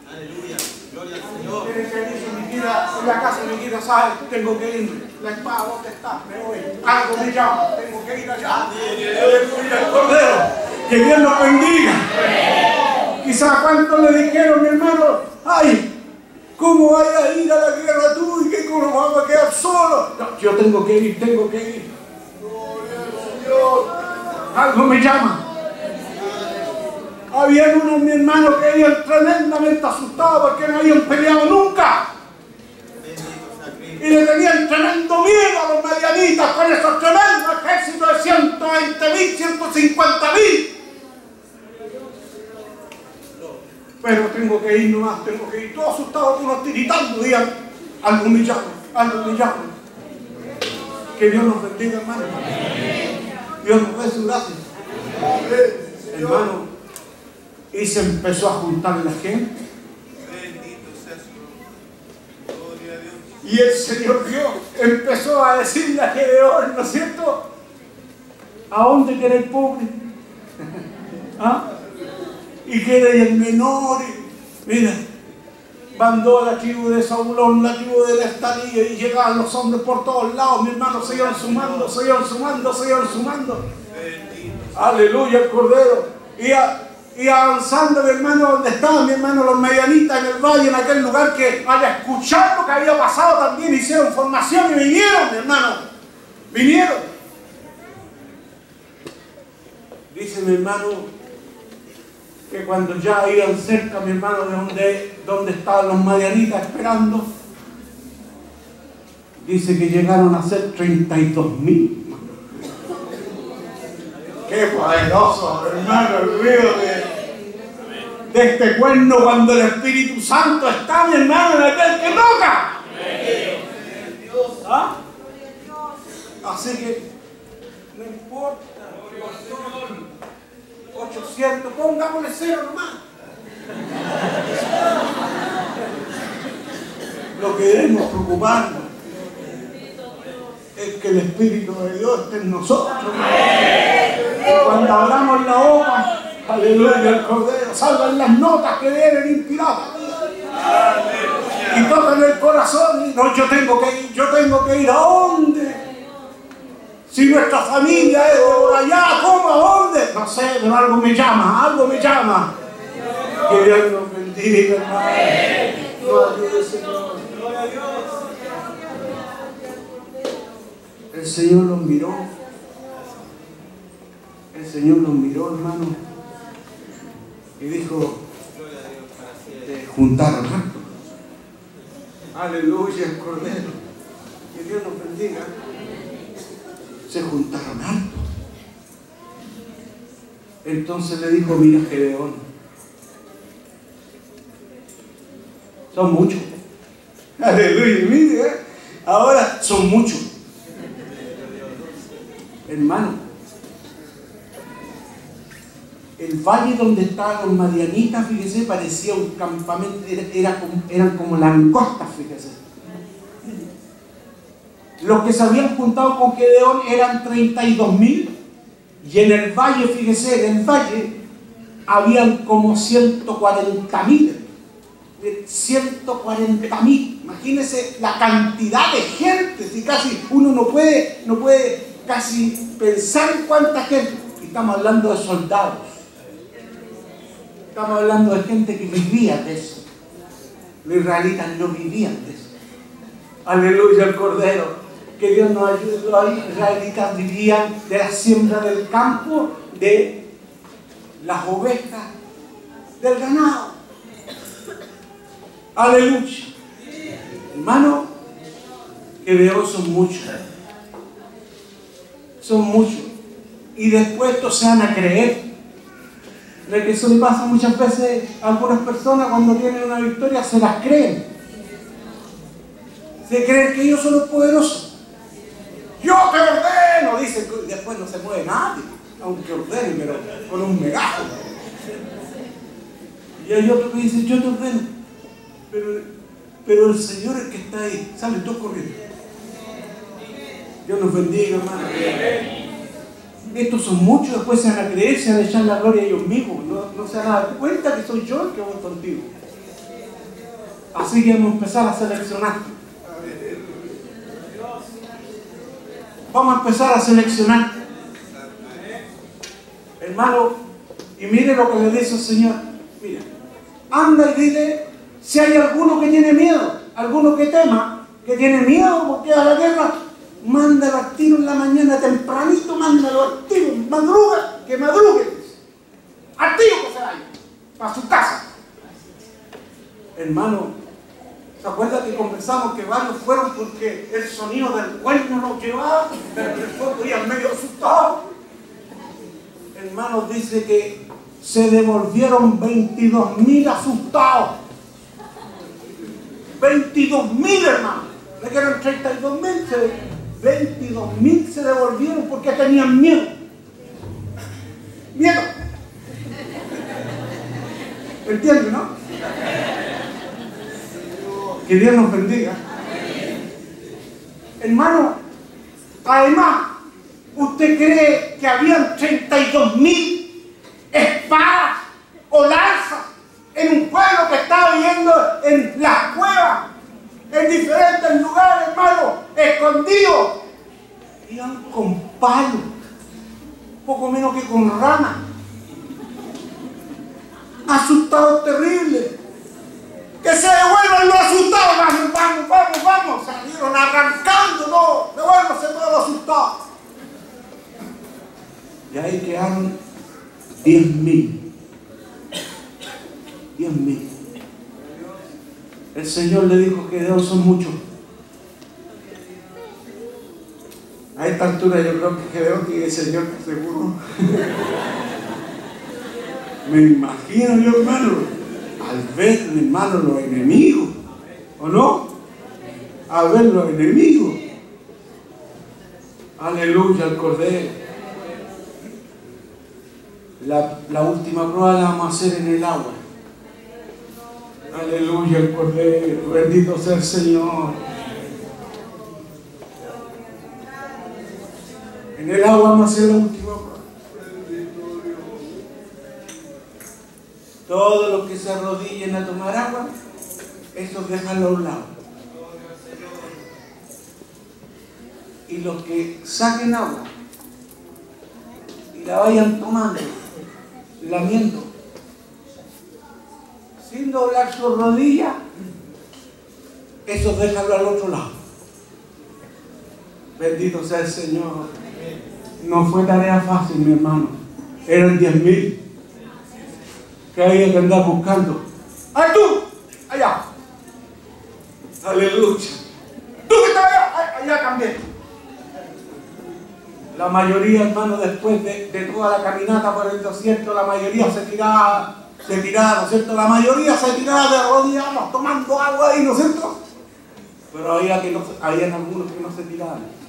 Speaker 2: Aleluya, gloria al Señor.
Speaker 1: Tiene que ir, mi hija, en la casa de mi hija, ¿sabes? Tengo que irme. La espada, ¿dónde está? Me voy. Algo me llama. Tengo que ir allá. Aleluya, el Cordero. Que Dios nos bendiga. Quizás cuánto le dijeron, mi hermano, ay, ¿cómo vaya a ir a la guerra tú y que cómo vamos a quedar solos? No, yo tengo que ir, tengo que ir. Algo me llama. Había unos, mi hermano, que iban tremendamente asustados porque no habían peleado nunca. Y le tenían tremendo miedo a los madianitas con esos tremendos ejércitos de 120.000, 150.000. Pero tengo que ir nomás, tengo que ir. Todos asustados, unos tiritando, digan, algo me llama, algo me llama. Que Dios nos bendiga, hermano. Dios nos dé su gracia. Hermano, y se empezó a juntar la gente. Y el Señor Dios empezó a decirle a Gedeón, ¿no es cierto? ¿A dónde queda el pobre? ¿Ah? Y queda el menor. Mira, mandó a la tribu de Saulón, la tribu de Neftalí, y llegaban los hombres por todos lados, mi hermano, se iban sumando, se iban sumando, se iban sumando. Aleluya, el Cordero. Y avanzando, mi hermano, donde estaban, mi hermano, los medianitas en el valle, en aquel lugar, que al escuchar lo que había pasado también hicieron formación y vinieron, mi hermano. Vinieron. Dice mi hermano que cuando ya iban cerca, mi hermano, de donde estaban los madianitas esperando, dice que llegaron a ser 32.000. ¡Qué poderoso, hermano, el ruido de este cuerno cuando el Espíritu Santo está, mi hermano, en aquel que toca! ¿Ah? Así que, no importa, 800, pongámosle 0 nomás. Lo que debemos preocuparnos es que el Espíritu de Dios esté en nosotros. Y cuando hablamos la boca, aleluya, el Cordero, salgan las notas que vienen inspiradas. Y tocan el corazón. Y no, yo tengo que ir. ¿A dónde? Si nuestra familia es de por allá, ¿cómo? ¿A dónde? No sé, pero algo me llama. Que Dios nos bendiga, hermano. Gloria al Señor. Gloria a Dios. El Señor los miró. El Señor los miró, hermano. Y dijo, juntaron harto. Aleluya, el Cordero. Que Dios nos bendiga. Se juntaron harto. Entonces le dijo, mira, Gedeón, son muchos. Aleluya, mire, ahora son muchos. Hermano, el valle donde estaban los madianitas, fíjese, parecía un campamento, eran como langostas, fíjese. Los que se habían juntado con Gedeón eran 32.000, y en el valle, fíjese, en el valle habían como 140.000. 140.000. Imagínense la cantidad de gente, si casi uno no puede casi pensar en cuánta gente. Y estamos hablando de soldados. Estamos hablando de gente que vivía de eso. Los israelitas no vivían de eso. Aleluya al Cordero. Que Dios nos ayude. Los israelitas vivían de la siembra del campo, de las ovejas, del ganado. Aleluya. Hermano, que veo son muchos. Son muchos. Y después estos se van a creer. De que eso le pasa muchas veces a algunas personas cuando tienen una victoria, se las creen. Se creen que ellos son los poderosos. Yo te ordeno, dicen, y después no se mueve nadie, aunque ordenen, pero con un megáfono. Y hay otro que dice, yo te ordeno, pero el Señor es el que está ahí, salen todos corriendo. Dios nos bendiga, hermano. Estos son muchos, después se van a creer, se van a echar la gloria a ellos mismos, no se van a dar cuenta que soy yo el que voy contigo. Así que vamos a empezar a seleccionar. Vamos a empezar a seleccionar. Hermano, y mire lo que le dice el Señor. Mira, anda y dile, si hay alguno que tiene miedo, alguno que tema, que tiene miedo porque a la guerra, mándalo al tiro en la mañana tempranito, mándalo al tiro, madruga, que madrugue. Al tiro que se vaya, para su casa. Hermano, ¿se acuerda que conversamos que varios fueron porque el sonido del cuerno nos llevaba? Pero en el fondo iban medio asustados. Hermanos, dice que se devolvieron 22.000 asustados. 22.000, hermanos. No que eran 32.000, 22.000 se devolvieron porque tenían miedo. Miedo. ¿Entienden, no? Que Dios nos bendiga. Hermano, además, ¿usted cree que habían 32.000 espadas o lanzas en un pueblo que estaba viviendo en las cuevas, en diferentes lugares, hermano, escondidos? Iban con palos, poco menos que con ramas, asustados terribles. Que se devuelvan los asustados, vamos. Salieron arrancando, no, devuélvanse todos los asustados. Y ahí quedaron 10.000. 10.000. El Señor le dijo que Dios son muchos. A esta altura yo creo que Gedeón tiene el Señor seguro. Me imagino yo, hermano. Al ver, hermano, los enemigos, ¿o no? Al ver los enemigos. Aleluya al Cordero. La última prueba la vamos a hacer en el agua. Aleluya al Cordero. Bendito sea el Señor. En el agua vamos a hacer la última prueba. Todos los que se arrodillen a tomar agua, esos déjanlo a un lado. Y los que saquen agua y la vayan tomando, lamiendo, sin doblar su rodilla, esos déjanlo al otro lado. Bendito sea el Señor. No fue tarea fácil, mi hermano. Eran 10.000. Que había que andar buscando. ¡Ay, tú! Allá. Aleluya. ¡Tú que estás allá! Allá también. La mayoría, hermano, después de toda la caminata por el desierto, la mayoría se tiraba, ¿no es cierto? La mayoría se tiraba de rodillas, tomando agua ahí, ¿no es cierto? Pero habían algunos que no se tiraban.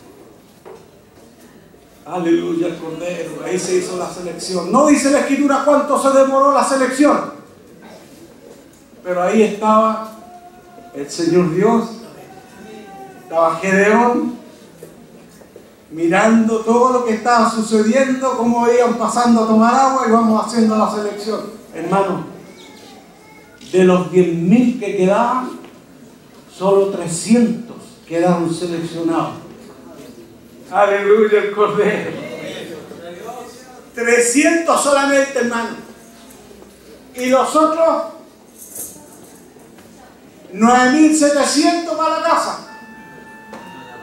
Speaker 1: Aleluya al Cordero. Ahí se hizo la selección. No dice la Escritura cuánto se demoró la selección, pero ahí estaba el Señor Dios, estaba Gedeón mirando todo lo que estaba sucediendo, cómo iban pasando a tomar agua, y vamos haciendo la selección. Hermano, de los 10.000 que quedaban, solo 300 quedaron seleccionados. Aleluya el Cordero. 300 solamente, hermano. Y los otros 9.700 para la casa.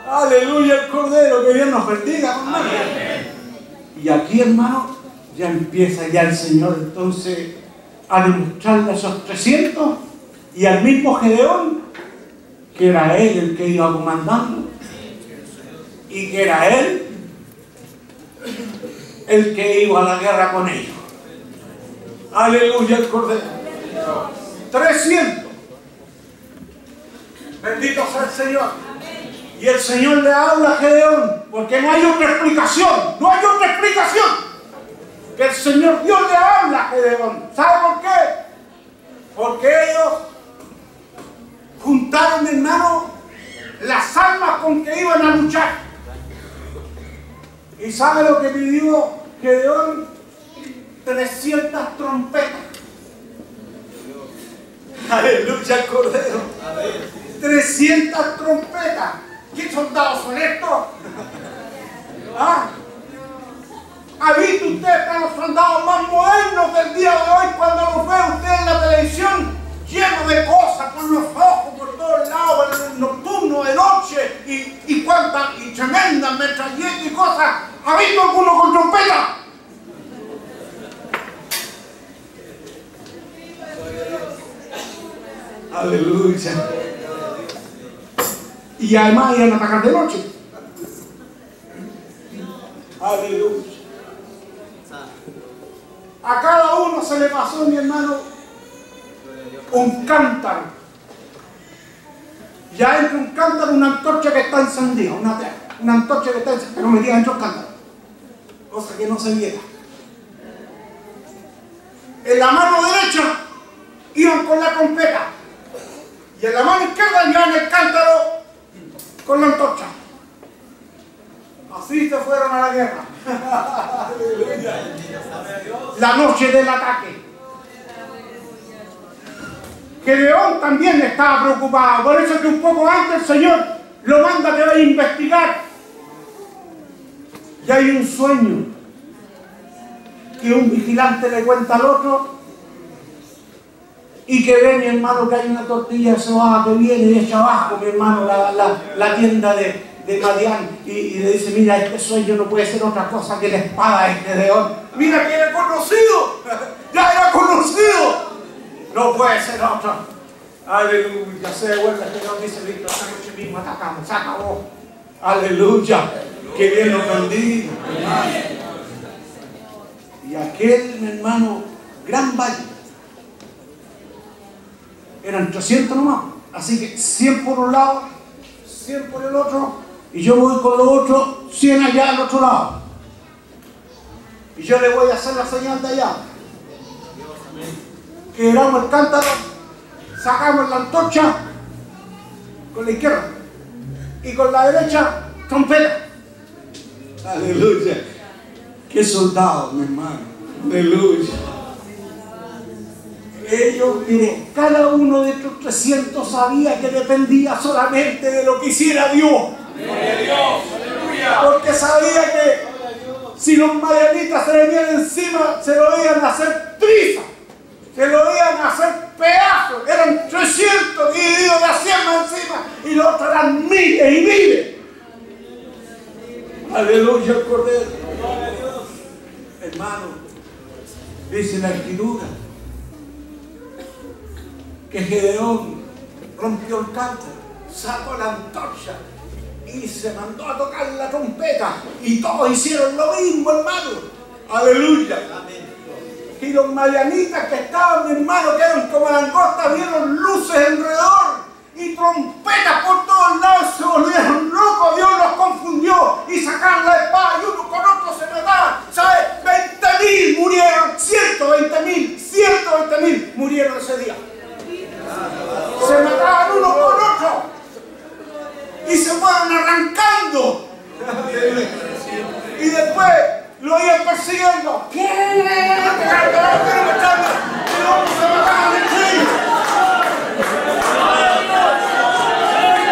Speaker 1: Aleluya, el Cordero, que Dios nos bendiga, hermano. Y aquí, hermano, ya empieza ya el Señor entonces a demostrarle a esos 300 y al mismo Gedeón que era él el que iba comandando y que era él el que iba a la guerra con ellos. Aleluya, el Cordero. 300. Bendito sea el Señor. Y el Señor le habla a Gedeón, porque no hay otra explicación, no hay otra explicación. Que el Señor Dios le habla a Gedeón. ¿Sabe por qué? Porque ellos juntaron, hermano, las armas con que iban a luchar. ¿Y sabe lo que pidió Gedeón? 300 trompetas. Aleluya, el Cordero. 300 trompetas. ¿Qué soldados son estos? ¿Ah? ¿Ha visto usted a los soldados más modernos del día de hoy cuando los ve usted en la televisión? Lleno de cosas, con los ojos por todos lados, en el nocturno, de noche, y tremendas metralletas y cosas. ¿Ha visto alguno con trompeta? Aleluya. Y además iban a atacar de noche. Aleluya. A cada uno se le pasó, mi hermano, un cántaro. Ya entre un cántaro una antorcha que está encendida, una antorcha que está encendida, pero metida dentro del cántaro. Cosa que no se viera. En la mano derecha iban con la trompeta. Y en la mano izquierda llevaban el cántaro con la antorcha. Así se fueron a la guerra. La noche del ataque. Gedeón también estaba preocupado. Por eso que un poco antes el Señor lo manda que vaya a investigar. Y hay un sueño que un vigilante le cuenta al otro. Y que ve, mi hermano, que hay una tortilla de cebada que viene y echa abajo, mi hermano, la tienda de Madián. Y le dice, mira, este sueño no puede ser otra cosa que la espada de Gedeón. Mira que era conocido. Ya era conocido. No puede ser otra. Aleluya. Se devuelve Gedeón, dice, Víctor, esta noche mismo atacamos. Se acabó. Aleluya. Que bien nos bendiga. Y aquel, mi hermano, gran valle. Eran 300 nomás, así que 100 por un lado, 100 por el otro, y yo voy con los otros 100 allá al otro lado. Y yo le voy a hacer la señal de allá. Quebramos el cántaro, sacamos la antorcha con la izquierda y con la derecha, trompeta. Aleluya. Qué soldado, mi hermano. Aleluya. Ellos, miren, cada uno de estos 300 sabía que dependía solamente de lo que hiciera Dios. Porque sabía que si los madianitas se venían encima, se lo iban a hacer trizas, se lo iban a hacer pedazos. Eran 300 divididos de a 100 más encima, y los otros eran miles y miles. Aleluya, el Cordero. Hermano, dice la Escritura que Gedeón rompió el cántaro, sacó la antorcha y se mandó a tocar la trompeta, y todos hicieron lo mismo, hermano. Aleluya. Y los madianitas que estaban, mi hermano, que eran como langostas, vieron luces alrededor y trompetas por todos lados, se volvieron locos. Dios los confundió y sacaron la espada y uno con otro se mataban. ¿Sabes? 20.000 murieron, 120.000 murieron ese día. Se mataban uno con otro y se fueron arrancando. Y después lo iban persiguiendo. Y los se mataban entre ellos.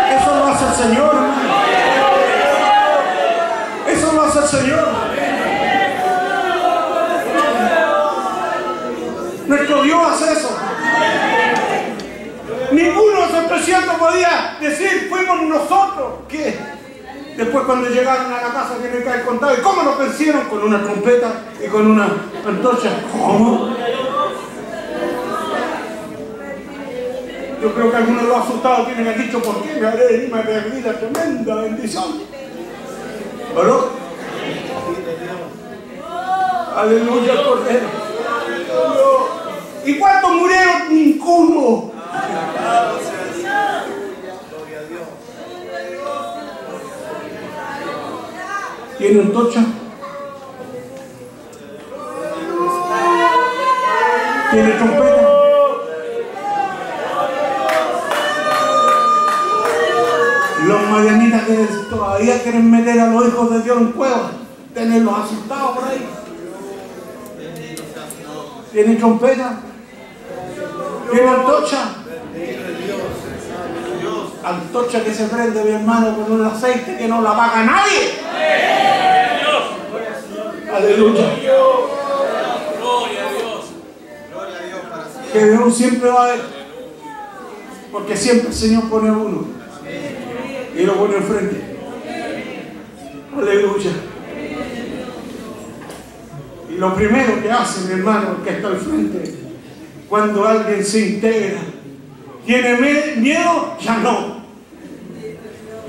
Speaker 1: Eso lo hace el Señor, hermano. Eso lo hace el Señor. Nuestro Dios hace eso. Ninguno se presidente podía decir, fuimos nosotros. ¿Qué? Después cuando llegaron a la casa tienen que haber contado. ¿Y cómo nos vencieron? Con una trompeta y con una antorcha. ¿Cómo? Yo creo que algunos de los asustados tienen que haber dicho, ¿por qué me perdí la tremenda bendición? ¿Verdad? Aleluya, Cordero. ¿Y cuántos murieron? Ninguno. ¿Tiene antorcha? ¿Tiene trompeta? Los marianitas que todavía quieren meter a los hijos de Dios en cuevas, tenerlos asustados por ahí. ¿Tiene trompeta? ¿Tiene antorcha? Antorcha que se prende, mi hermano, con un aceite que no la paga nadie. Aleluya.
Speaker 2: Gloria a Dios. Gloria a Dios para siempre.
Speaker 1: Que Dios siempre va a ver. Porque siempre el Señor pone uno. Y lo pone enfrente. Aleluya. Y lo primero que hace, mi hermano, el que está al frente, cuando alguien se integra, tiene miedo, ya no.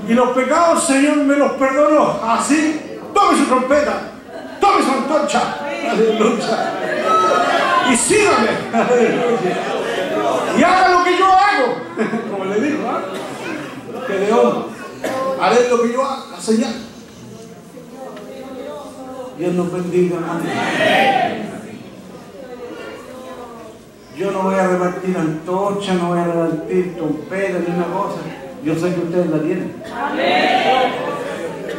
Speaker 1: Y los pecados, Señor, me los perdonó. Así, tome su trompeta, tome su antorcha. Aleluya. Y sígame. Aleluya. Y haga lo que yo hago. Como le digo, ¿eh? Que León, haré lo que yo hago, la señal. Dios nos bendiga, hermano. Yo no voy a repartir antorcha, no voy a repartir trompeta ni una cosa. Yo sé que ustedes la tienen.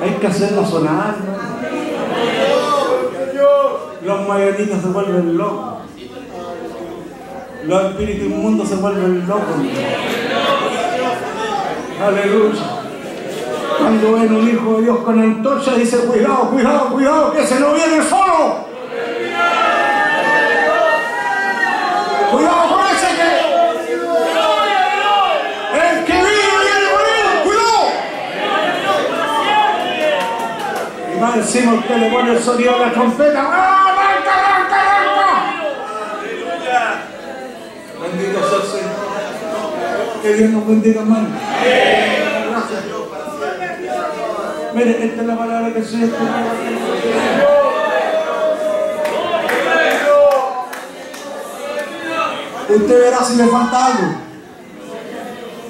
Speaker 1: Hay que hacerla sonar, ¿no? Los mayoritos se vuelven locos. Los espíritus inmundos se vuelven locos. Aleluya. Cuando ven un hijo de Dios con antorcha, dice, cuidado, cuidado, cuidado, que se no viene solo. Cuidado con ese que... El que viene con él, cuidado. Y más encima usted le pone el sonido de la trompeta. ¡Ah, arranca, arranca, arranca! Bendito sea el Señor. Que Dios nos bendiga, hermano. Gracias. Mire, esta es la palabra que se usted verá si le falta algo.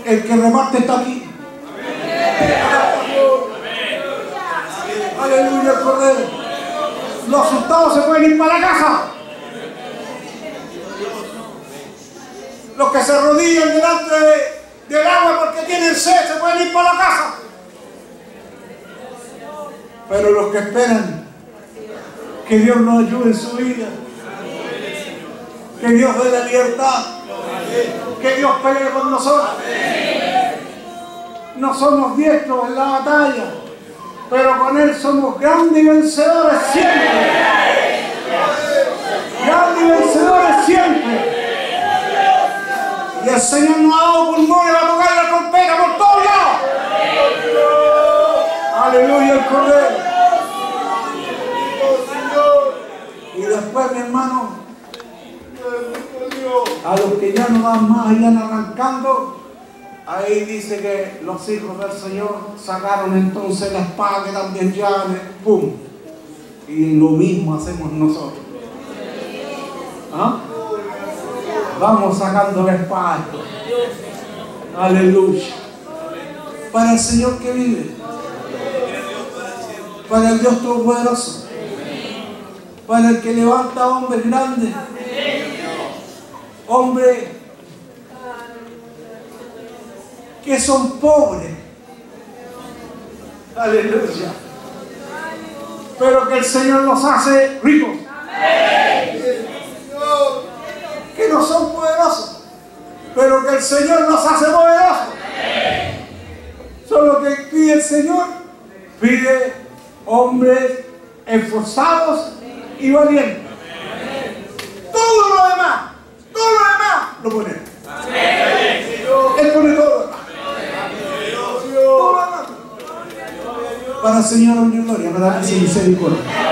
Speaker 1: El que reparte está aquí. Aleluya, el Cordero. Los asustados se pueden ir para la casa. Los que se arrodillan delante del agua porque tienen sed se pueden ir para la casa. Pero los que esperan que Dios nos ayude en su vida, que Dios dé la libertad, que Dios pelee con nosotros. No somos diestros en la batalla, pero con Él somos grandes y vencedores siempre. Grandes y vencedores siempre. Y el Señor nos ha dado pulmones a tocar la trompeta por todos lados. Aleluya, el Cordero. Y después, mi hermano, a los que ya no dan más, irán arrancando. Ahí dice que los hijos del Señor sacaron entonces la espada que también llame, ¡pum! Y lo mismo hacemos nosotros. ¿Ah? Vamos sacando la espada. Aleluya. Para el Señor que vive. Para el Dios Todopoderoso. Para el que levanta hombres grandes. Hombres que son pobres. Aleluya. Pero que el Señor los hace ricos. Que no son poderosos, pero que el Señor los hace poderosos. Solo que pide el Señor, pide hombres esforzados y valientes. Todo lo demás lo pone Él. Él pone todo. para el Señor honra y gloria, para darle su misericordia.